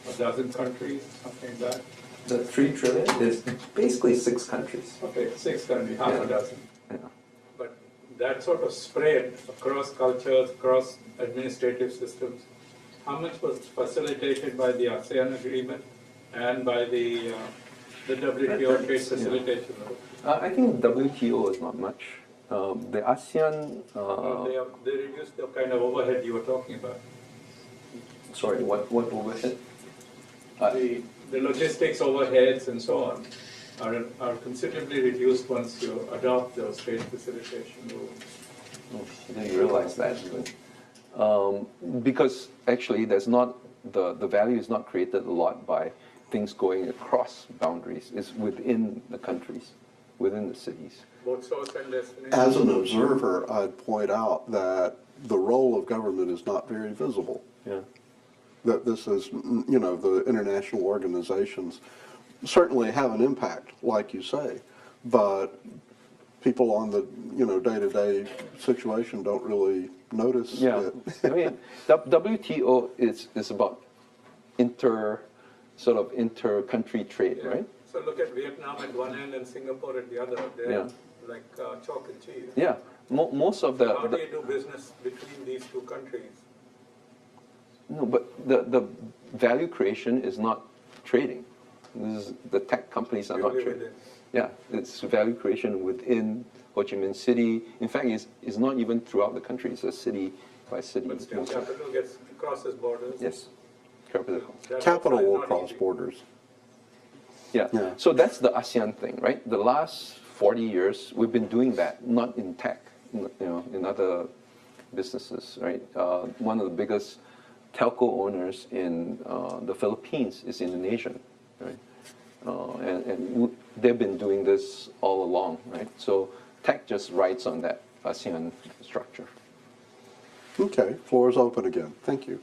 a dozen countries, something like that? The 3 trillion is basically 6 countries. Okay, 6 countries, half a dozen. Yeah. But that sort of spread across cultures, across administrative systems, how much was facilitated by the ASEAN agreement and by the WTO trade facilitation? I think WTO is not much. The ASEAN... They reduced the kind of overhead you were talking about. Sorry, what overhead? The logistics overheads and so on are considerably reduced once you adopt those trade facilitation rules. I didn't realize that even. Because actually there's not, the value is not created a lot by things going across boundaries. It's within the countries, within the cities. Both source and destination. As an observer, I'd point out that the role of government is not very visible. Yeah. That this is, the international organizations certainly have an impact, like you say, but people on the, day-to-day situation don't really notice Yeah, it. I mean, WTO is about inter-country trade, right? So look at Vietnam at one end and Singapore at the other. They're like chalk and cheese. Yeah, most of the... How do you do business between these 2 countries? No, but the value creation is not trading. The tech companies are not Purely trading. within. Yeah, it's value creation within Ho Chi Minh City. In fact, it's not even throughout the country. It's a city by city. But still, capital crosses borders. Yes, capital. Capital will Not cross easy. borders. Yeah. Yeah. So that's the ASEAN thing, right? The last 40 years, we've been doing that, not in tech, in other businesses, right? One of the biggest telco owners in the Philippines is Indonesian, right? And they've been doing this all along, right? So tech just rides on that ASEAN structure. Okay, floor is open again. Thank you.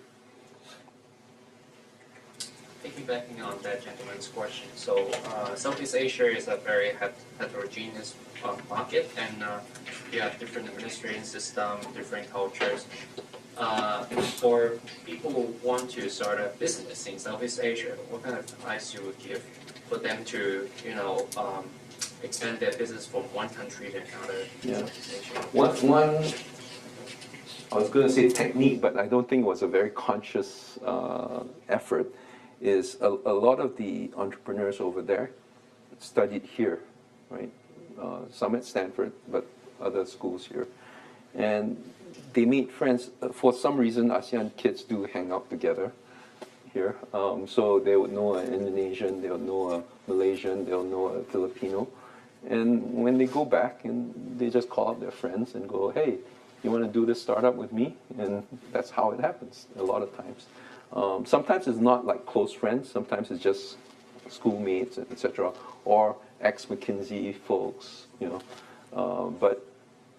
Piggybacking on that gentleman's question, so Southeast Asia is a very heterogeneous market, and you have different administration systems, different cultures. For people who want to start a business in Southeast Asia, what kind of advice you would give for them to, expand their business from one country to another in Southeast Asia? One, I was going to say technique, but I don't think it was a very conscious effort, is a lot of the entrepreneurs over there studied here, right? Some at Stanford, but other schools here. And they made friends. For some reason, ASEAN kids do hang out together here. So they would know an Indonesian, they would know a Malaysian, they'll know a Filipino. And when they go back, and they just call up their friends and go, hey, you want to do this startup with me? And that's how it happens a lot of times. Sometimes it's not like close friends. Sometimes it's just schoolmates, etc., or ex-McKinsey folks, But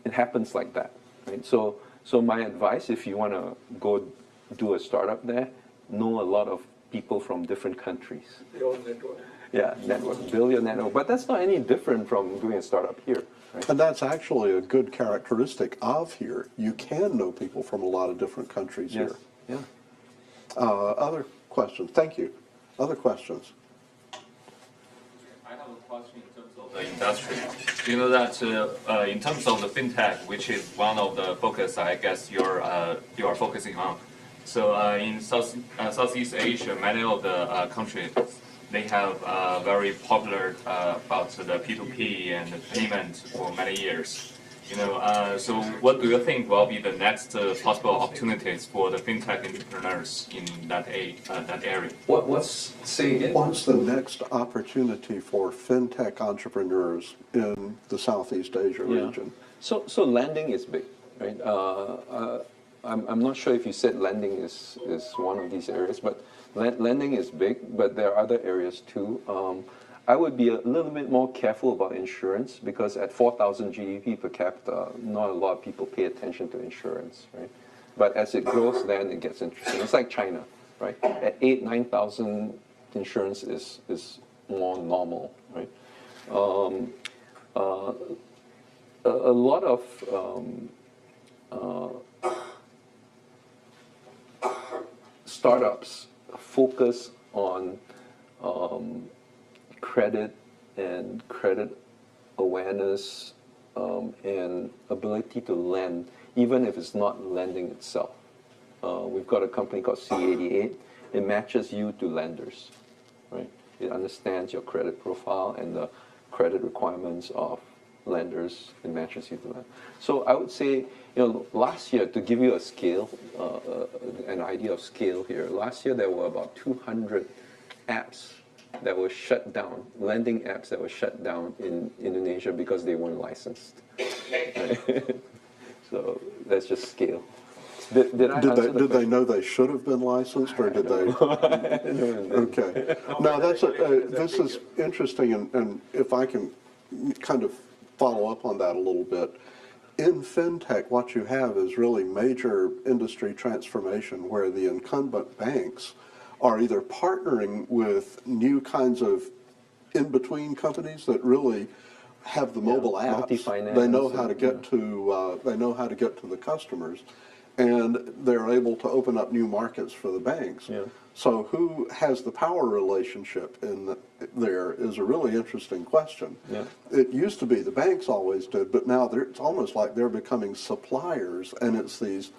it happens like that, right? So my advice, if you want to go do a startup there, know a lot of people from different countries. Your own network. Yeah, network, build your network. But that's not any different from doing a startup here, right? And that's actually a good characteristic of here. You can know people from a lot of different countries Yes. here. Yeah. Other questions? Thank you. Other questions? I have a question in terms of the industry. Do you know that in terms of the fintech, which is one of the focus, I guess you are focusing on. So in Southeast Asia, many of the countries, they have very popular about the P2P and the payment for many years. So what do you think will be the next possible opportunities for the fintech entrepreneurs in that area? Say again? What's the next opportunity for fintech entrepreneurs in the Southeast Asia region? So lending is big, right? I'm not sure if you said lending is one of these areas, but lending is big, but there are other areas too. I would be a little bit more careful about insurance because at 4,000 GDP per capita, not a lot of people pay attention to insurance, right? But as it grows, then it gets interesting. It's like China, right? At 8,000, 9,000, insurance is more normal, right? A lot of startups focus on credit and credit awareness and ability to lend, even if it's not lending itself. We've got a company called C88. It matches you to lenders, right? It understands your credit profile and the credit requirements of lenders. It matches you to lenders. So I would say, last year, to give you a scale, an idea of scale here, last year there were about 200 apps that were shut down, lending apps that were shut down in Indonesia because they weren't licensed. So that's just scale. Did they know they should have been licensed, or did they? Okay. Now this is interesting, and if I can kind of follow up on that a little bit. In fintech, what you have is really major industry transformation where the incumbent banks are either partnering with new kinds of in-between companies that really have the mobile apps. Multi-finance. They know how to get to the customers, and they're able to open up new markets for the banks. Yeah. So who has the power relationship in there is a really interesting question. Yeah. It used to be the banks always did, but now it's almost like they're becoming suppliers, and it's these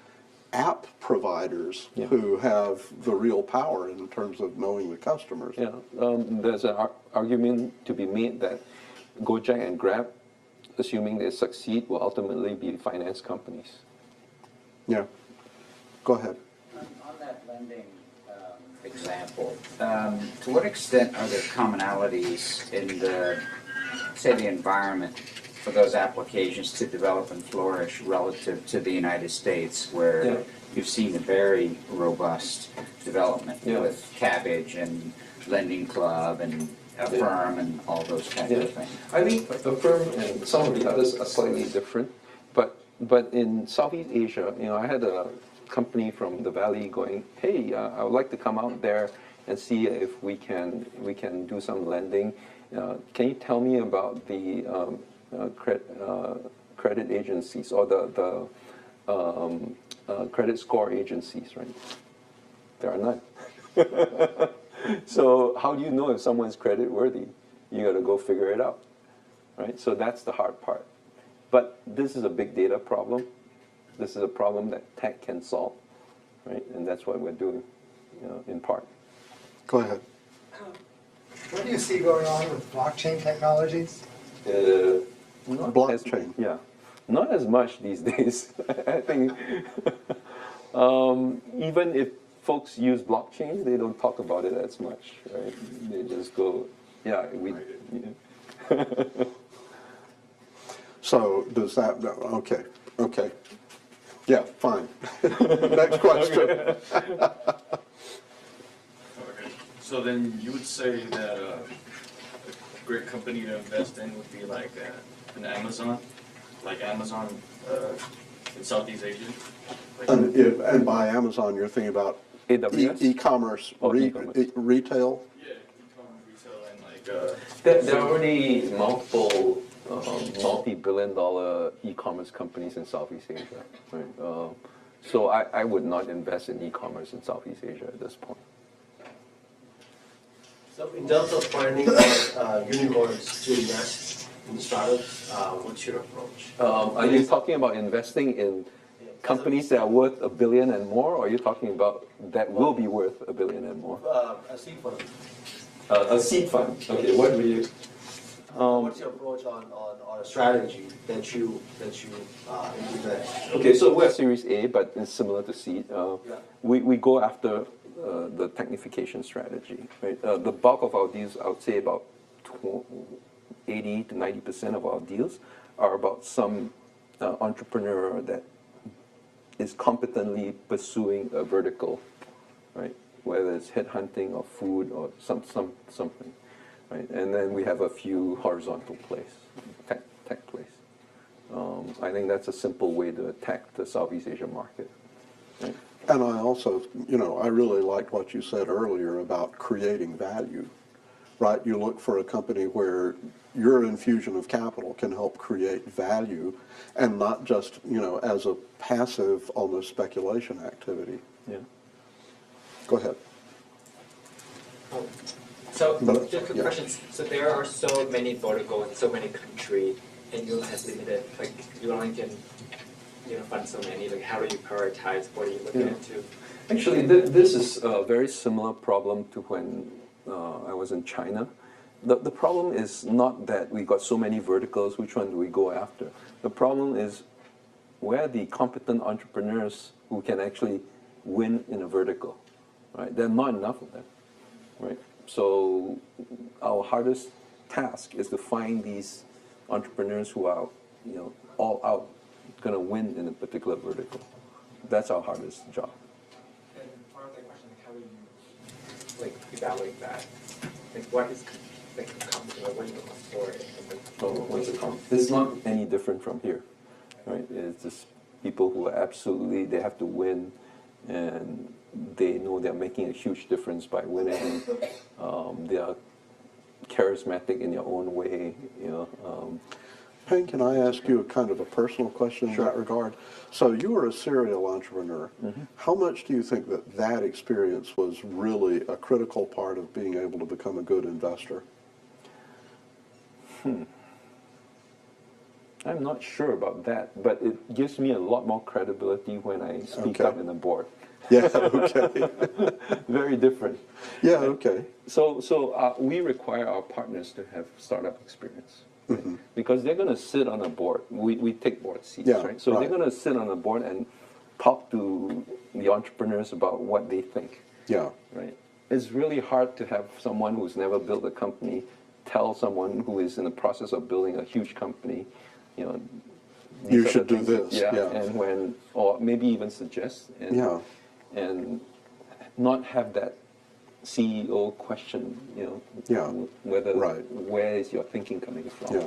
app providers who have the real power in terms of knowing the customers. Yeah, there's an argument to be made that Gojek and Grab, assuming they succeed, will ultimately be finance companies. Yeah. Go ahead. On that lending example, to what extent are there commonalities in the, say, the environment for those applications to develop and flourish relative to the United States, where Yeah. you've seen a very robust development Yeah. with Cabbage and Lending Club and Affirm and all those kinds Yeah. of things? I think Affirm and some of the others are slightly different, but in Southeast Asia, I had a company from the Valley going, hey, I would like to come out there and see if we can do some lending. Can you tell me about the credit agencies or the credit score agencies, right? There are none. So how do you know if someone's credit worthy? You got to go figure it out, right? So that's the hard part. But this is a big data problem. This is a problem that tech can solve, right? And that's what we're doing, in part. Go ahead. What do you see going on with blockchain technologies? Not Blockchain. not as much these days. I think even if folks use blockchain, they don't talk about it as much, right? They just go, yeah, we. Yeah. So does that, okay. Yeah, fine. Next question. Okay. So then you would say that a great company to invest in would be like an Amazon, in Southeast Asia? Like, And by Amazon, you're thinking about AWS? e-commerce, Oh, e-commerce. retail? yeah, e-commerce retail and like There are already multiple multi-billion-dollar e-commerce companies in Southeast Asia, right? So I would not invest in e-commerce in Southeast Asia at this point. So in terms of finding unicorns to invest in startups, what's your approach? Are you talking about investing in companies that are worth $1 billion and more, or are you talking about that will be worth $1 billion and more? A seed fund. A seed fund. Okay, what will you? What's your approach on a strategy that you implement? Okay, so we're Series A, but it's similar to seed. We go after the technification strategy. Right? The bulk of our deals, I would say about 80 to 90% of our deals are about some entrepreneur that is competently pursuing a vertical, right? Whether it's headhunting or food or something, right? And then we have a few horizontal plays, tech plays. I think that's a simple way to attack the Southeast Asia market. Right? And I also, I really liked what you said earlier about creating value, right? You look for a company where your infusion of capital can help create value and not just, as a passive, almost speculation activity. Yeah. Go ahead. So But, just a yeah. question. So there are so many verticals in so many countries, and you have limited, like you only can, fund so many. Like how do you prioritize? What are you looking into? Actually, this is a very similar problem to when I was in China. The problem is not that we got so many verticals, which one do we go after? The problem is where are the competent entrepreneurs who can actually win in a vertical, right? There are not enough of them, right? So our hardest task is to find these entrepreneurs who are, all out going to win in a particular vertical. That's our hardest job. And part of that question, how do you evaluate that? What is competent, or what are you looking for? It's not any different from here, right? It's just people who are absolutely, they have to win, and they know they're making a huge difference by winning. They are charismatic in their own way, Peng, can I ask you a kind of a personal question in that regard? So you were a serial entrepreneur. Mm-hmm. How much do you think that experience was really a critical part of being able to become a good investor? I'm not sure about that, but it gives me a lot more credibility when I speak Okay. up in the board. Yeah, okay. Very different. Yeah, okay. So we require our partners to have startup experience. right? Because they're going to sit on a board. We take board seats, Yeah, right? So right. they're going to sit on a board and talk to the entrepreneurs about what they think, Yeah. right? It's really hard to have someone who's never built a company tell someone who is in the process of building a huge company, you know, these You are should the do things- this, Yeah, yeah. and when, or maybe even suggest, and, Yeah. and not have that CEO question, you know, Yeah. whether, Right. where is your thinking coming from? Yeah.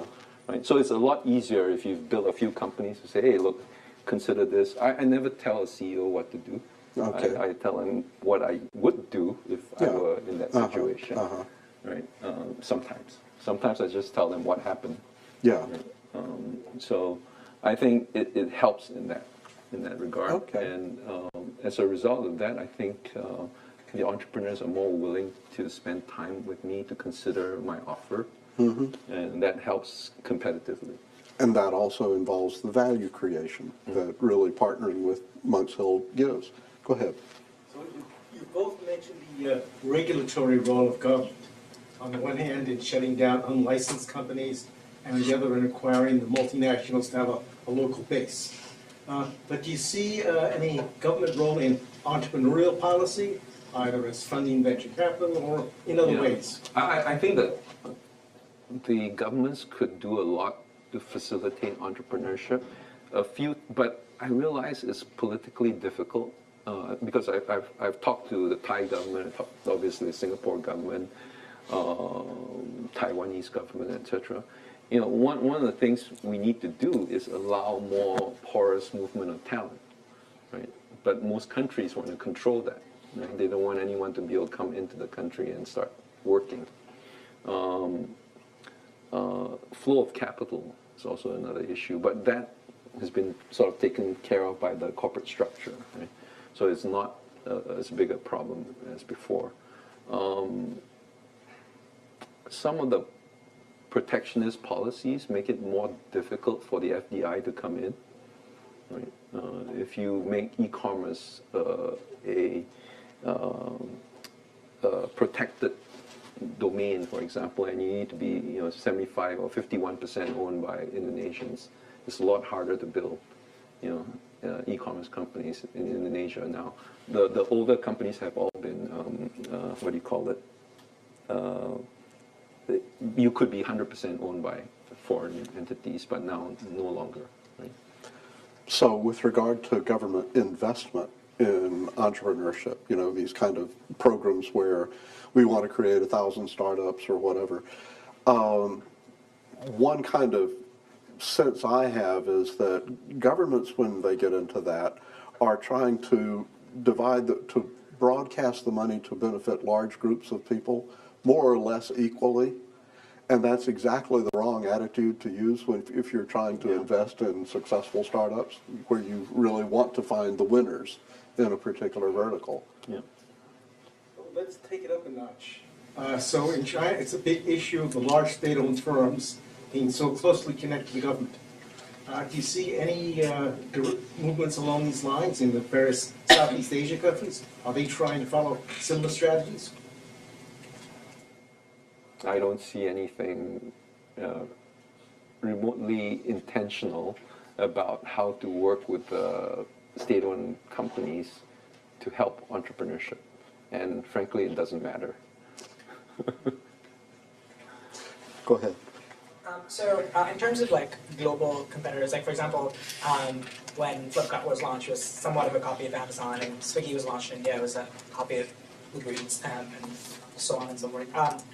Right? So it's a lot easier if you've built a few companies to say, hey, look, consider this. I never tell a CEO what to do. Okay. I tell him what I would do if I Yeah. were in that Uh-huh, situation. uh-huh. Right? Sometimes. Sometimes I just tell them what happened. Yeah. Right? So I think it helps in that regard. Okay. And as a result of that, I think the entrepreneurs are more willing to spend time with me to consider my offer, and that helps competitively. And that also involves the value creation that really partnering with Monks Hill gives. Go ahead. So you both mentioned the regulatory role of government. On the one hand, in shutting down unlicensed companies, and on the other, in acquiring the multinationals to have a local base. But do you see any government role in entrepreneurial policy, either as funding venture capital or in other ways? I think that the governments could do a lot to facilitate entrepreneurship. But I realize it's politically difficult because I've talked to the Thai government, I've talked, obviously the Singapore government, Taiwanese government, etc. You know, one of the things we need to do is allow more porous movement of talent, right? But most countries want to control that. Right? They don't want anyone to be able to come into the country and start working. Flow of capital is also another issue, but that has been sort of taken care of by the corporate structure, right? So it's not as big a problem as before. Some of the protectionist policies make it more difficult for the FDI to come in, right? If you make e-commerce a protected domain, for example, and you need to be 75 or 51% owned by Indonesians, it's a lot harder to build e-commerce companies in Indonesia now. The older companies have all been what do you call it? You could be 100% owned by foreign entities, but now no longer. Right? So with regard to government investment in entrepreneurship, these kind of programs where we want to create 1,000 startups or whatever, one kind of sense I have is that governments, when they get into that, are trying to to broadcast the money to benefit large groups of people more or less equally. And that's exactly the wrong attitude to use if you're trying to invest in successful startups, where you really want to find the winners in a particular vertical. Yeah. Well, let's take it up a notch. So in China, it's a big issue of the large state-owned firms being so closely connected to the government. Do you see any movements along these lines in the various Southeast Asia countries? Are they trying to follow similar strategies? I don't see anything remotely intentional about how to work with state-owned companies to help entrepreneurship. And frankly, it doesn't matter. Go ahead. So in terms of global competitors, for example, when Flipkart was launched, it was somewhat of a copy of Amazon, and Swiggy was launched in India, it was a copy of Uber Eats, and so on and so forth.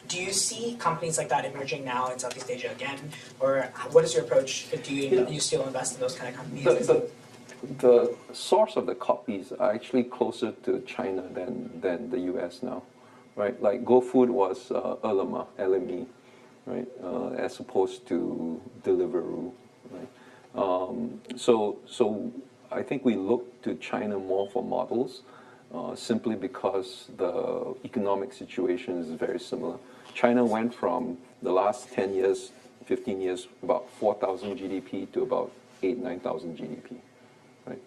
Do you see companies like that emerging now in Southeast Asia again, or what is your approach? Do you still invest in those kind of companies? The source of the copies are actually closer to China than the US now, right? Like GoFood was Ele.me, LME, right? As opposed to Deliveroo, right? So I think we look to China more for models. Simply because the economic situation is very similar. China went from the last 10 years, 15 years, about 4,000 GDP to about 8,000, 9,000 GDP. Right?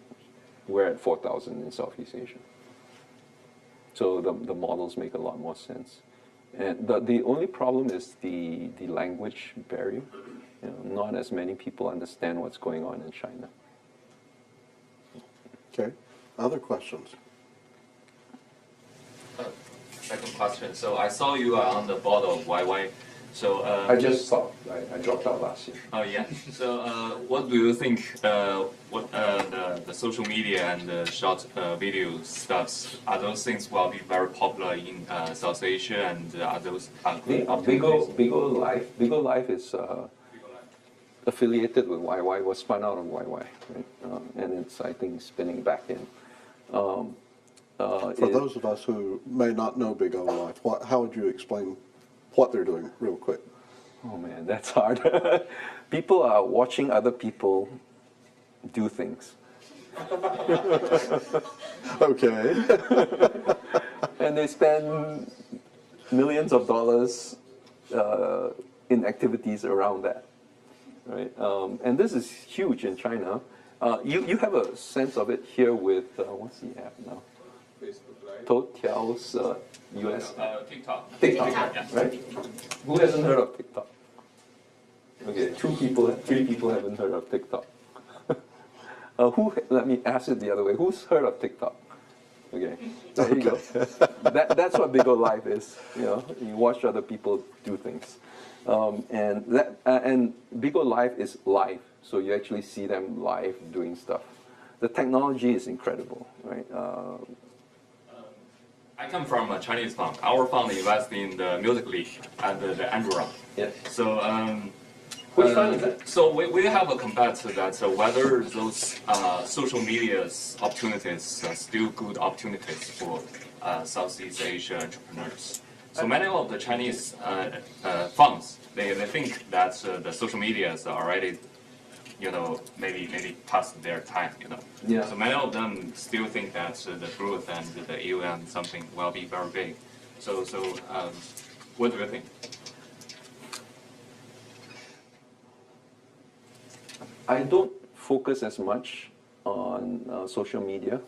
We're at 4,000 in Southeast Asia. So the models make a lot more sense. And the only problem is the language barrier. You know, not as many people understand what's going on in China. Okay, other questions? Second question. So I saw you are on the board of YY. So I just stopped. I dropped out last year. Oh yeah. So what do you think? What the social media and the short video stuffs, are those things will be very popular in South Asia, and are those Bigo Life is affiliated with YY. Was spun out of YY, right? And it's, I think, spinning back in. For those of us who may not know Big O Life, how would you explain what they're doing real quick? Oh man, that's hard. People are watching other people do things. Okay. And they spend millions of dollars in activities around that, right? And this is huge in China. You have a sense of it here with, what's the app now? Toutiao's US. TikTok. TikTok, right? Who hasn't heard of TikTok? Okay, 3 people haven't heard of TikTok. Let me ask it the other way. Who's heard of TikTok? Okay, there you go. That's what Big O Life is. You know, you watch other people do things, and Big O Life is live, so you actually see them live doing stuff. The technology is incredible, right? I come from a Chinese fund. Our fund invests in the Music League and the Android. Yeah. So which fund is that? So we have a competitor that whether those social media's opportunities are still good opportunities for Southeast Asia entrepreneurs. So many of the Chinese funds, they think that the social medias are already, you know, maybe past their time, you know. Yeah. So many of them still think that the growth and the AUM something will be very big. So what do you think? I don't focus as much on social media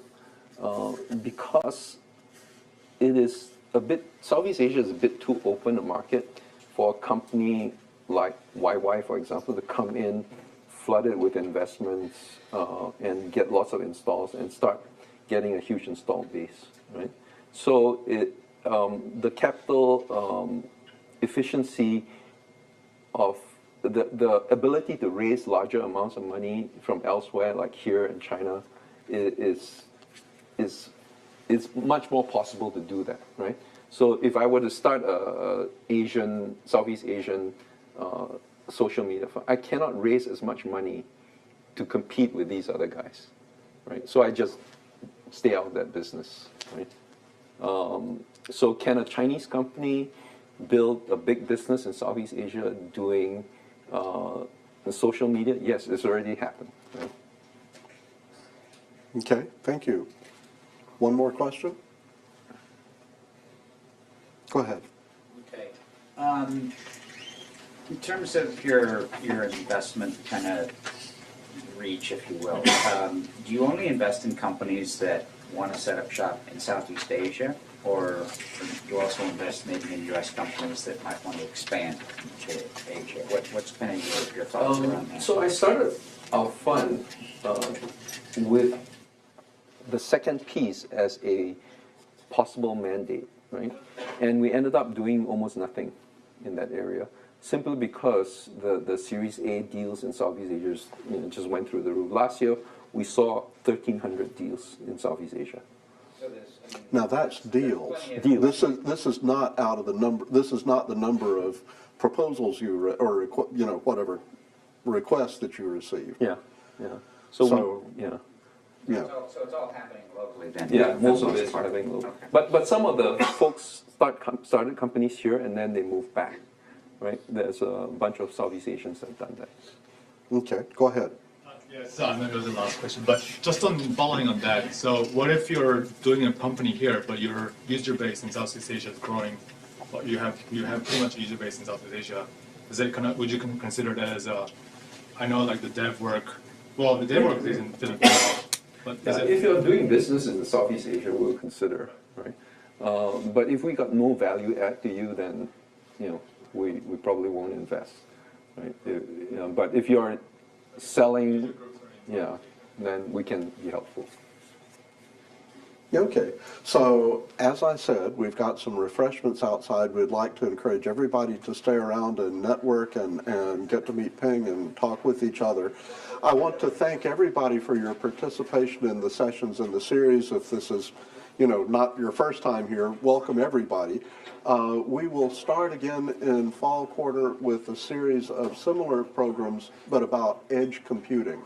because it is a bit, Southeast Asia is a bit too open a market for a company like YY, for example, to come in, flood it with investments, and get lots of installs and start getting a huge install base, right? So the capital efficiency of the ability to raise larger amounts of money from elsewhere, like here in China, is much more possible to do that, right? So if I were to start a Southeast Asian social media fund, I cannot raise as much money to compete with these other guys, right? So I just stay out of that business, right? So can a Chinese company build a big business in Southeast Asia doing social media? Yes, it's already happened. Right? Okay, thank you. One more question? Go ahead. Okay. In terms of your investment kind of reach, if you will, do you only invest in companies that want to set up shop in Southeast Asia, or do you also invest maybe in U.S. companies that might want to expand into Asia? What's kind of your thoughts around that? So I started our fund with the second piece as a possible mandate, right? And we ended up doing almost nothing in that area, simply because the Series A deals in Southeast Asia just went through the roof. Last year, we saw 1,300 deals in Southeast Asia. Now that's deals. Deals. This is not out of the number. This is not the number of proposals or whatever requests that you receive. Yeah, yeah. So yeah. Yeah. So it's all happening locally then? Yeah, most of it is happening locally. But some of the folks started companies here and then they moved back, right? There's a bunch of Southeast Asians that have done that. Okay, go ahead. Yes, maybe it was the last question, but just on following on that, so what if you're doing a company here, but your user base in Southeast Asia is growing, but you have pretty much a user base in Southeast Asia? Is it would you consider that as I know like the dev work, well the dev work is in Philippines, but if you're doing business in Southeast Asia, we'll consider, right? But if we got no value add to you, then we probably won't invest. right? But if you're selling, yeah, then we can be helpful. Okay, so as I said, we've got some refreshments outside. We'd like to encourage everybody to stay around and network and get to meet Peng and talk with each other. I want to thank everybody for your participation in the sessions in the series. If this is, not your first time here, welcome everybody. We will start again in fall quarter with a series of similar programs, but about edge computing,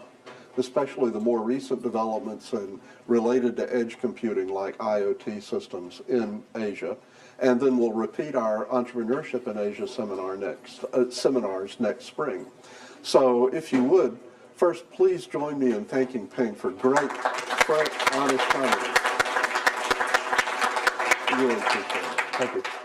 especially the more recent developments and related to edge computing like IoT systems in Asia. And then we'll repeat our Entrepreneurship in Asia seminars next spring. So if you would, first please join me in thanking Peng for great, honest time. Really appreciate it. Thank you.